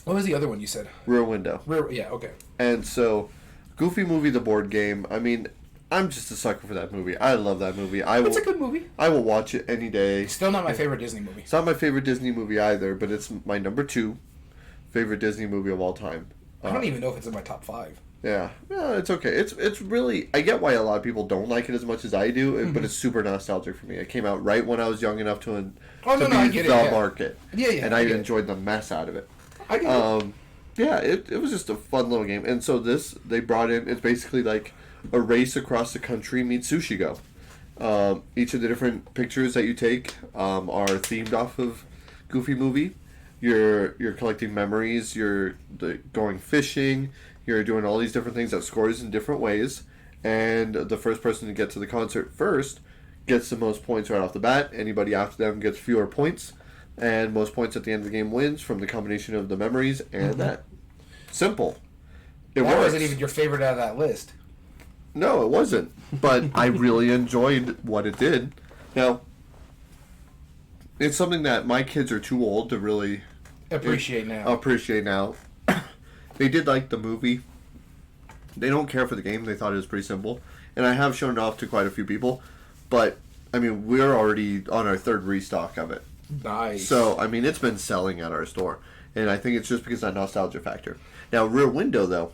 What was the other one you said? Rear Window. Yeah, okay. And so, Goofy Movie, the board game, I mean, I'm just a sucker for that movie. I love that movie. It's a good movie. I will watch it any day. Still not my favorite Disney movie. It's not my favorite Disney movie either, but it's my number 2 favorite Disney movie of all time. I don't even know if it's in my top 5. Yeah, it's okay. It's really, I get why a lot of people don't like it as much as I do, but it's super nostalgic for me. It came out right when I was young enough to be the market. Yeah, and I enjoyed the mess out of it. I get it. Yeah, it was just a fun little game. And so they brought in, it's basically like a race across the country meets Sushi Go. Each of the different pictures that you take are themed off of Goofy Movie. You're collecting memories. You're going fishing. You're doing all these different things that scores in different ways. And the first person to get to the concert first gets the most points right off the bat. Anybody after them gets fewer points. And most points at the end of the game wins from the combination of the memories and that. Simple. That wasn't even your favorite out of that list. No, it wasn't. But I really enjoyed what it did. Now, it's something that my kids are too old to really appreciate now. They did like the movie. They don't care for the game. They thought it was pretty simple. And I have shown it off to quite a few people. But, I mean, we're already on our third restock of it. Nice. So, I mean, it's been selling at our store. And I think it's just because of that nostalgia factor. Now, Rear Window, though.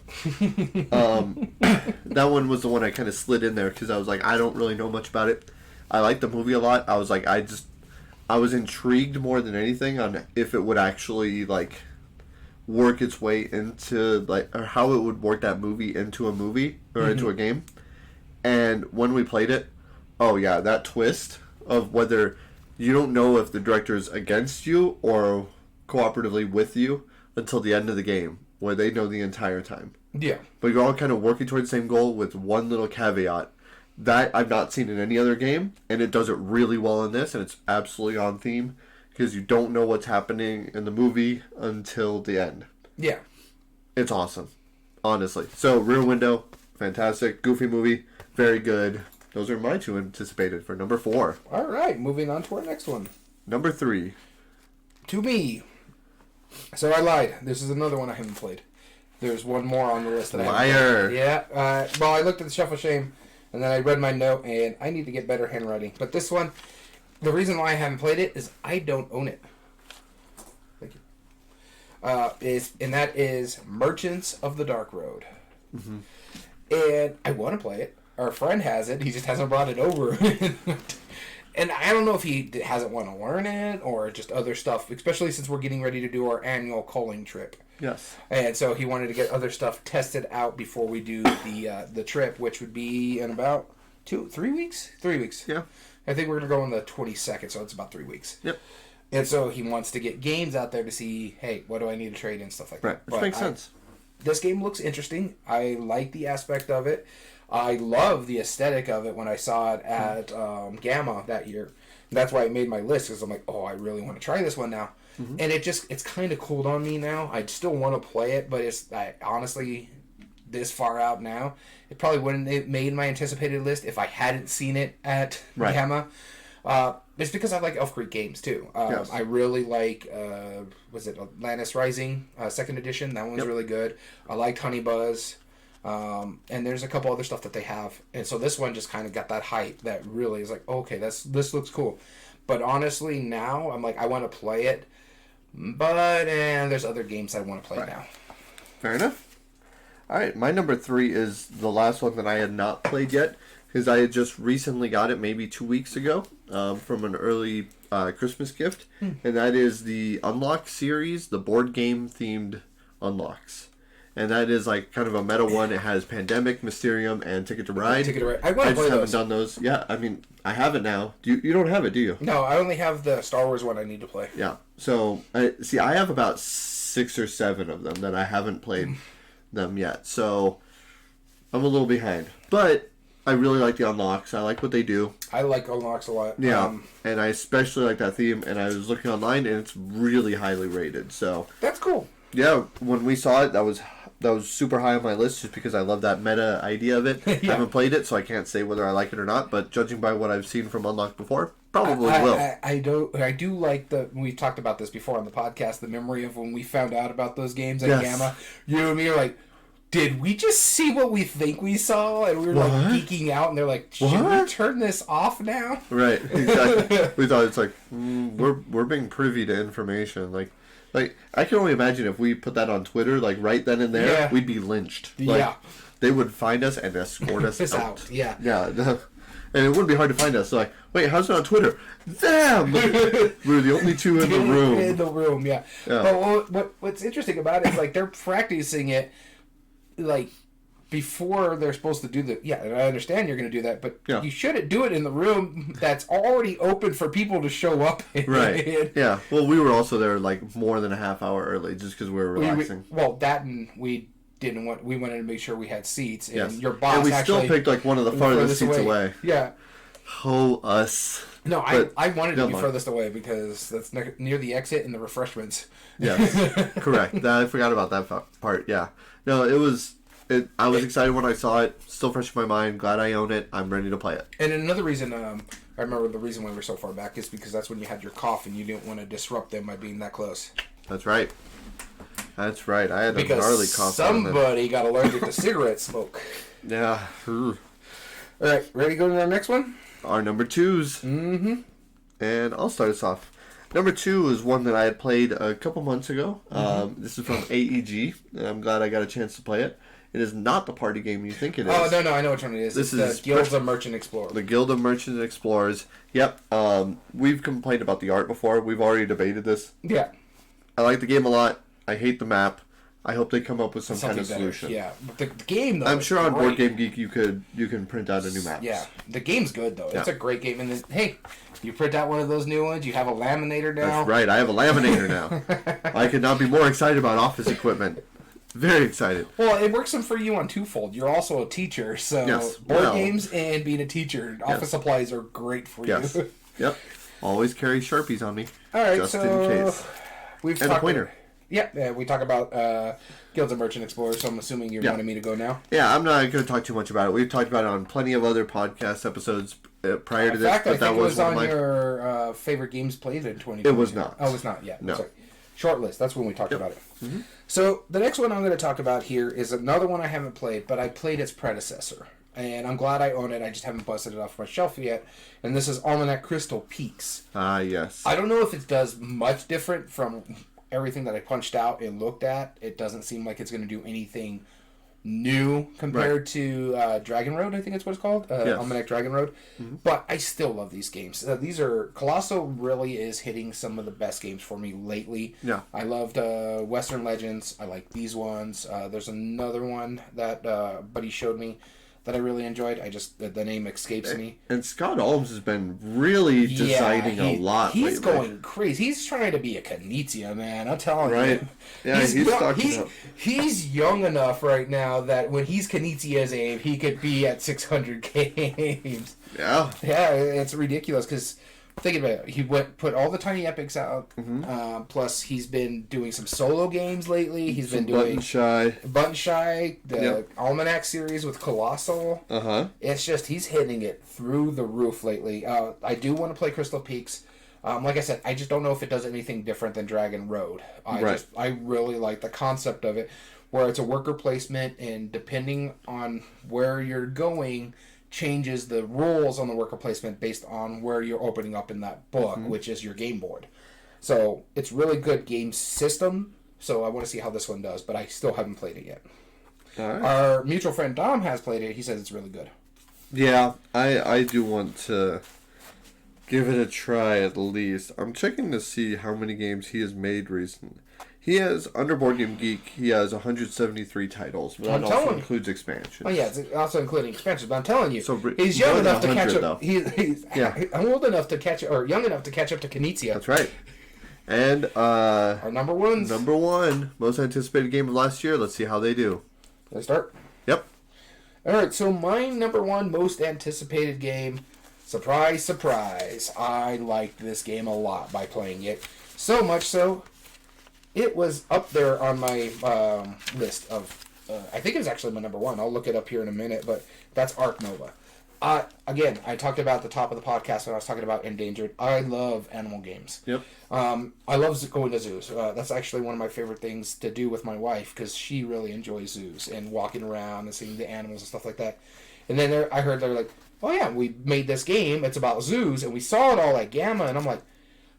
That one was the one I kind of slid in there because I was like, I don't really know much about it. I like the movie a lot. I was like, I was intrigued more than anything on if it would actually, like, work its way into, like, or how it would work that movie into a movie or into a game. And when we played it, oh yeah, that twist of whether you don't know if the director's against you or cooperatively with you until the end of the game, where they know the entire time. Yeah. But you're all kind of working towards the same goal with one little caveat. That I've not seen in any other game, and it does it really well in this, and it's absolutely on theme, because you don't know what's happening in the movie until the end. Yeah. It's awesome. Honestly. So, Rear Window, fantastic. Goofy movie, very good. Those are my two anticipated for number 4. All right, moving on to our next one. Number 3. To me. So I lied. This is another one I haven't played. There's one more on the list that I haven't played. Yeah. Well, I looked at the Shuffle Shame, and then I read my note, and I need to get better handwriting. But this one, the reason why I haven't played it is I don't own it. Thank you. And that is Merchants of the Dark Road. Mm-hmm. And I want to play it. Our friend has it. He just hasn't brought it over. And I don't know if he hasn't want to learn it or just other stuff, especially since we're getting ready to do our annual culling trip. Yes. And so he wanted to get other stuff tested out before we do the trip, which would be in about 3 weeks? 3 weeks. Yeah. I think we're going to go on the 22nd, so it's about 3 weeks. Yep. And so he wants to get games out there to see, hey, what do I need to trade and stuff like that. Right, which makes sense. This game looks interesting. I like the aspect of it. I love the aesthetic of it when I saw it at Gamma that year. That's why I made my list, because I'm like, oh, I really want to try this one now. Mm-hmm. And it's kind of cooled on me now. I still want to play it, but honestly, this far out now, it probably wouldn't have made my anticipated list if I hadn't seen it at Gamma. It's because I like Elf Creek games, too. Yes. I really like, was it Atlantis Rising, 2nd edition? That one's really good. I liked Honey Buzz. And there's a couple other stuff that they have. And so this one just kind of got that hype that really is like, okay, this looks cool. But honestly, now, I'm like, I want to play it. But there's other games I want to play now. Fair enough. All right, my number 3 is the last one that I had not played yet, because I had just recently got it maybe 2 weeks ago from an early Christmas gift, and that is the Unlock series, the board game themed Unlocks. And that is like kind of a meta one. It has Pandemic, Mysterium, and Ticket to Ride. I just haven't done those. Yeah, I mean, I have it now. You don't have it, do you? No, I only have the Star Wars one I need to play. Yeah. So, I have about 6 or 7 of them that I haven't played them yet. So, I'm a little behind. But I really like the Unlocks. I like what they do. I like Unlocks a lot. Yeah. And I especially like that theme. And I was looking online, and it's really highly rated. So that's cool. Yeah, when we saw it, that was super high on my list just because I love that meta idea of it. I haven't played it, so I can't say whether I like it or not, but judging by what I've seen from Unlock before, probably will. I do like we talked about this before on the podcast, the memory of when we found out about those games at Gamma. You and me are like, did we just see what we think we saw? And we were like geeking out, and they're like, should we turn this off now? Right, exactly. We thought it's like, we're being privy to information, like, I can only imagine if we put that on Twitter, like, right then and there, we'd be lynched. Like, they would find us and escort us out. Yeah. Yeah. And it wouldn't be hard to find us. So, like, wait, how's it on Twitter? Them! We were the only two in the room. In the room, yeah. But what's interesting about it is, like, they're practicing it, like, before they're supposed to do the... Yeah, I understand you're going to do that, but you shouldn't do it in the room that's already open for people to show up in. Right. Yeah. Well, we were also there like more than a half hour early just because we were relaxing. That and we didn't want... We wanted to make sure we had seats. And yes. your boss and we still picked like one of the farthest seats away. Yeah. Oh, us. No, I wanted to be furthest away because that's near the exit and the refreshments. Yes, correct. I forgot about that part. Yeah. No, it was... I was excited when I saw it. Still fresh in my mind. Glad I own it. I'm ready to play it. And another reason, I remember the reason why we were so far back is because that's when you had your cough and you didn't want to disrupt them by being that close. That's right. That's right. I had a gnarly cough. Somebody got allergic to cigarette smoke. Yeah. All right, ready to go to our next one? Our number 2s. Mm-hmm. And I'll start us off. Number 2 is one that I had played a couple months ago. Mm-hmm. This is from AEG, and I'm glad I got a chance to play it. It is not the party game you think it is. Oh, no, I know which one it is. This is the Guild of Merchant Explorers. The Guild of Merchant Explorers. Yep. We've complained about the art before. We've already debated this. Yeah. I like the game a lot. I hate the map. I hope they come up with something kind of better. Solution. Yeah, but the game though. I'm sure on Board Game Geek you can print out a new map. Yeah, the game's good though. Yeah. It's a great game, and then, hey, you print out one of those new ones. You have a laminator now. That's right. I have a laminator now. I could not be more excited about office equipment. Very excited. Well, it works for you on twofold. You're also a teacher, so board games and being a teacher, office supplies are great for you. Yep. Always carry Sharpies on me. All right, just in case. And a pointer. Yeah, we talk about Guilds of Merchant Explorers, so I'm assuming you're wanting me to go now. Yeah, I'm not going to talk too much about it. We've talked about it on plenty of other podcast episodes prior to this. In fact, I think it was on your favorite games played in 2020. It was not. Oh, it was not, yeah. No. Sorry. Short list, that's when we talked about it. Mm-hmm. So, the next one I'm going to talk about here is another one I haven't played, but I played its predecessor. And I'm glad I own it. I just haven't busted it off my shelf yet. And this is Almanac Crystal Peaks. Ah, yes. I don't know if it does much different from everything that I punched out and looked at. It doesn't seem like it's going to do anything new compared to Dragon Road, I think it's what it's called. Almanac Dragon Road. Mm-hmm. But I still love these games. These are... Colossal really is hitting some of the best games for me lately. Yeah. I loved Western Legends. I like these ones. There's another one that Buddy showed me that I really enjoyed. The name escapes me. And Scott Alms has been really deciding a lot He's lately. going crazy. He's trying to be a Knizia, man. I'm telling you. Right. Yeah, he's young enough right now that when he's Knizia's age, he could be at 600 games. Yeah. Yeah, it's ridiculous because... Think about it. He put all the Tiny Epics out. Mm-hmm. Plus, he's been doing some solo games lately. He's been doing Button Shy, the Almanac series with Colossal. It's just he's hitting it through the roof lately. I do want to play Crystal Peaks. Like I said, I just don't know if it does anything different than Dragon Road. I really like the concept of it, where it's a worker placement, and depending on where you're going, changes the rules on the worker placement based on where you're opening up in that book, which is your game board. So it's really good game system. So I want to see how this one does, but I still haven't played it yet. All right. Our mutual friend Dom has played it. He says it's really good. Yeah, I do want to give it a try at least. I'm checking to see how many games he has made recently. He has, under Board Game Geek, he has 173 titles, but that also includes expansions. Oh, yeah, it's also including expansions, but I'm telling you, he's young enough to catch up. He's old enough to catch, or young enough to catch up to Knizia. That's right. And our number one, most anticipated game of last year. Let's see how they do. Let's start. Yep. All right, so my number one most anticipated game, surprise, surprise, I liked this game a lot by playing it. So much so, it was up there on my list of, I think it was actually my number one. I'll look it up here in a minute, but that's Ark Nova. Again, I talked about at the top of the podcast when I was talking about Endangered. I love animal games. Yep. I love going to zoos. That's actually one of my favorite things to do with my wife because she really enjoys zoos and walking around and seeing the animals and stuff like that. And then I heard they're like, oh yeah, we made this game. It's about zoos, and we saw it all at Gamma, and I'm like,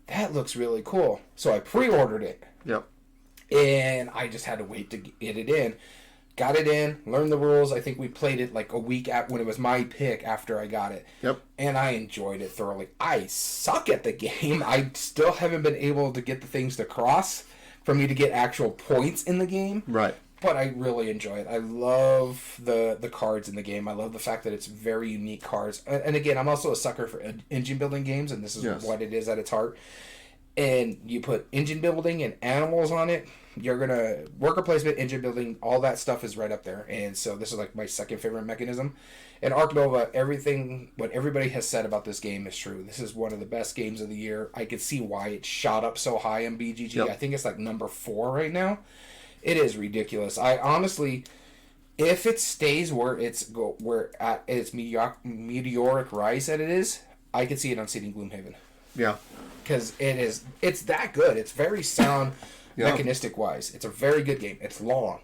that looks really cool. So I pre-ordered it. Yep. And I just had to wait to get it in. Got it in, learned the rules. I think we played it like a week when it was my pick after I got it. Yep. And I enjoyed it thoroughly. I suck at the game. I still haven't been able to get the things to cross for me to get actual points in the game. Right. but I really enjoy it. I love the cards in the game. I love the fact that it's very unique cards. And again, I'm also a sucker for engine building games, and this is what it is at its heart. And you put engine building and animals on it, you're going to... Worker placement, engine building, all that stuff is right up there. And so this is like my second favorite mechanism. And Ark Nova, everything, what everybody has said about this game is true. This is one of the best games of the year. I could see why it shot up so high in BGG. Yep. I think it's like number 4 right now. It is ridiculous. I honestly... If it stays where it's at its meteoric rise that it is, I could see it unseating Gloomhaven. Yeah. Because it's that good. It's very sound mechanistic wise. It's a very good game. It's long.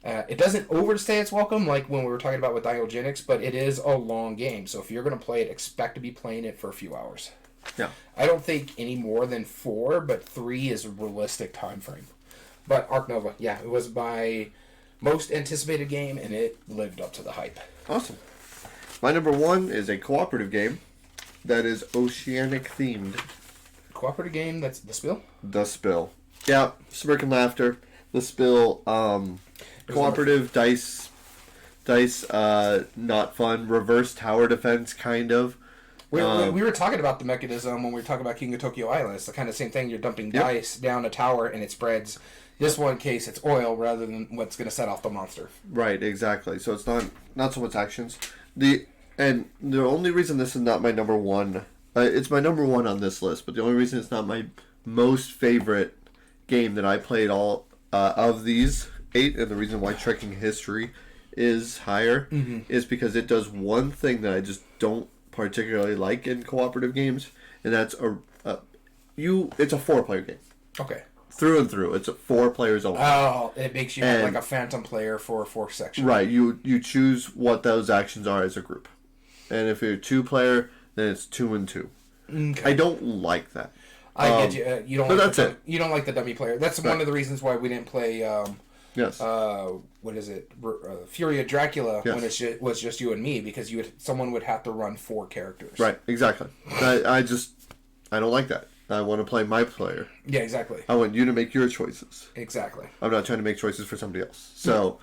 It doesn't overstay its welcome like when we were talking about with Diogenics, but it is a long game. So if you're going to play it, expect to be playing it for a few hours. Yeah. I don't think any more than 4, but 3 is a realistic time frame. But Ark Nova, yeah, it was my most anticipated game, and it lived up to the hype. Awesome. My number 1 is a cooperative game that is oceanic themed. Cooperative game, that's The Spill? The Spill. Yeah, Smirk and Laughter. The Spill, cooperative dice, not fun. Reverse tower defense, kind of. We were talking about the mechanism when we were talking about King of Tokyo Island. It's the kind of same thing. You're dumping dice down a tower and it spreads. This one case, it's oil rather than what's going to set off the monster. Right, exactly. So it's not so much actions. The only reason this is not my number 1, it's my number 1 on this list, but the only reason it's not my most favorite game that I played all of these 8, and the reason why Trekking History is higher, is because it does one thing that I just don't particularly like in cooperative games, and that's it's a 4-player game. Okay. Through and through. It's 4 players only. Oh, it makes you have like a phantom player for a 4th section. Right. You choose what those actions are as a group. And if you're a 2-player, then it's 2 and 2. Okay. I don't like that. I get you. You don't. But like that's it. You don't like the dummy player. That's one of the reasons why we didn't play. Yes. What is it? Fury of Dracula. Yes. When it was just you and me, because someone would have to run 4 characters. Right. Exactly. I don't like that. I want to play my player. Yeah, exactly. I want you to make your choices. Exactly. I'm not trying to make choices for somebody else. So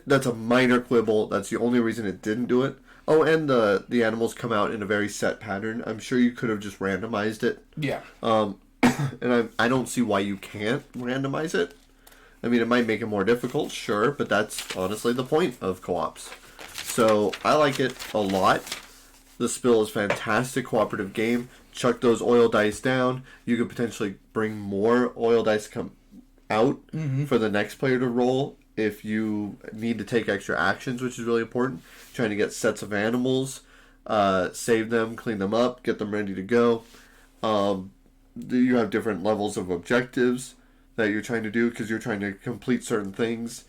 that's a minor quibble. That's the only reason it didn't do it. Oh, and the animals come out in a very set pattern. I'm sure you could have just randomized it. Yeah. And I don't see why you can't randomize it. I mean, it might make it more difficult, sure, but that's honestly the point of co-ops. So I like it a lot. The Spill is a fantastic cooperative game. Chuck those oil dice down. You could potentially bring more oil dice come out for the next player to roll if you need to take extra actions, which is really important. Trying to get sets of animals, save them, clean them up, get them ready to go. You have different levels of objectives that you're trying to do because you're trying to complete certain things.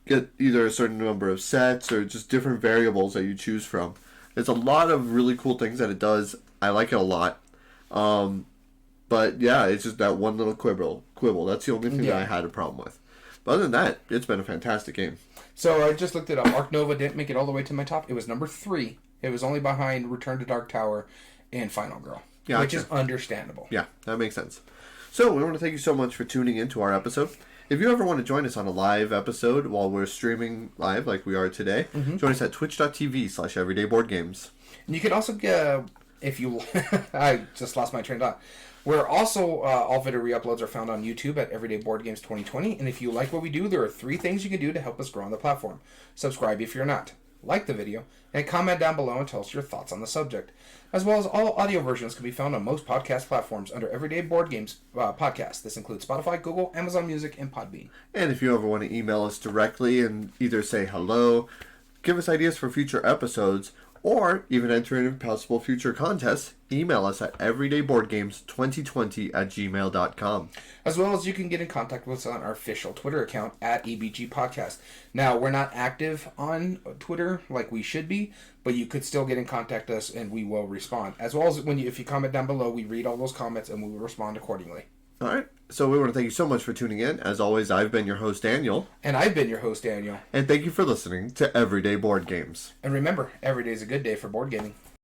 Get either a certain number of sets or just different variables that you choose from. There's a lot of really cool things that it does. I like it a lot. But yeah, it's just that one little quibble. That's the only thing that I had a problem with. But other than that, it's been a fantastic game. So I just looked it up. Ark Nova didn't make it all the way to my top. It was number 3. It was only behind Return to Dark Tower and Final Girl. Gotcha. Which is understandable. Yeah, that makes sense. So we want to thank you so much for tuning into our episode. If you ever want to join us on a live episode while we're streaming live like we are today, join us at twitch.tv/everydayboardgames. And you can also, if you... I just lost my train of thought. We're also, all video re-uploads are found on YouTube at Everyday Board Games 2020. And if you like what we do, there are 3 things you can do to help us grow on the platform. Subscribe if you're not. Like the video. And comment down below and tell us your thoughts on the subject. As well as all audio versions can be found on most podcast platforms under Everyday Board Games podcast. This includes Spotify, Google, Amazon Music, and Podbean. And if you ever want to email us directly and either say hello, give us ideas for future episodes, or even enter in possible future contests, email us at everydayboardgames2020@gmail.com. As well as you can get in contact with us on our official Twitter account at EBG Podcast. Now, we're not active on Twitter like we should be, but you could still get in contact with us and we will respond. As well as if you comment down below, we read all those comments and we will respond accordingly. All right. So we want to thank you so much for tuning in. As always, I've been your host, Daniel. And I've been your host, Daniel. And thank you for listening to Everyday Board Games. And remember, every day is a good day for board gaming.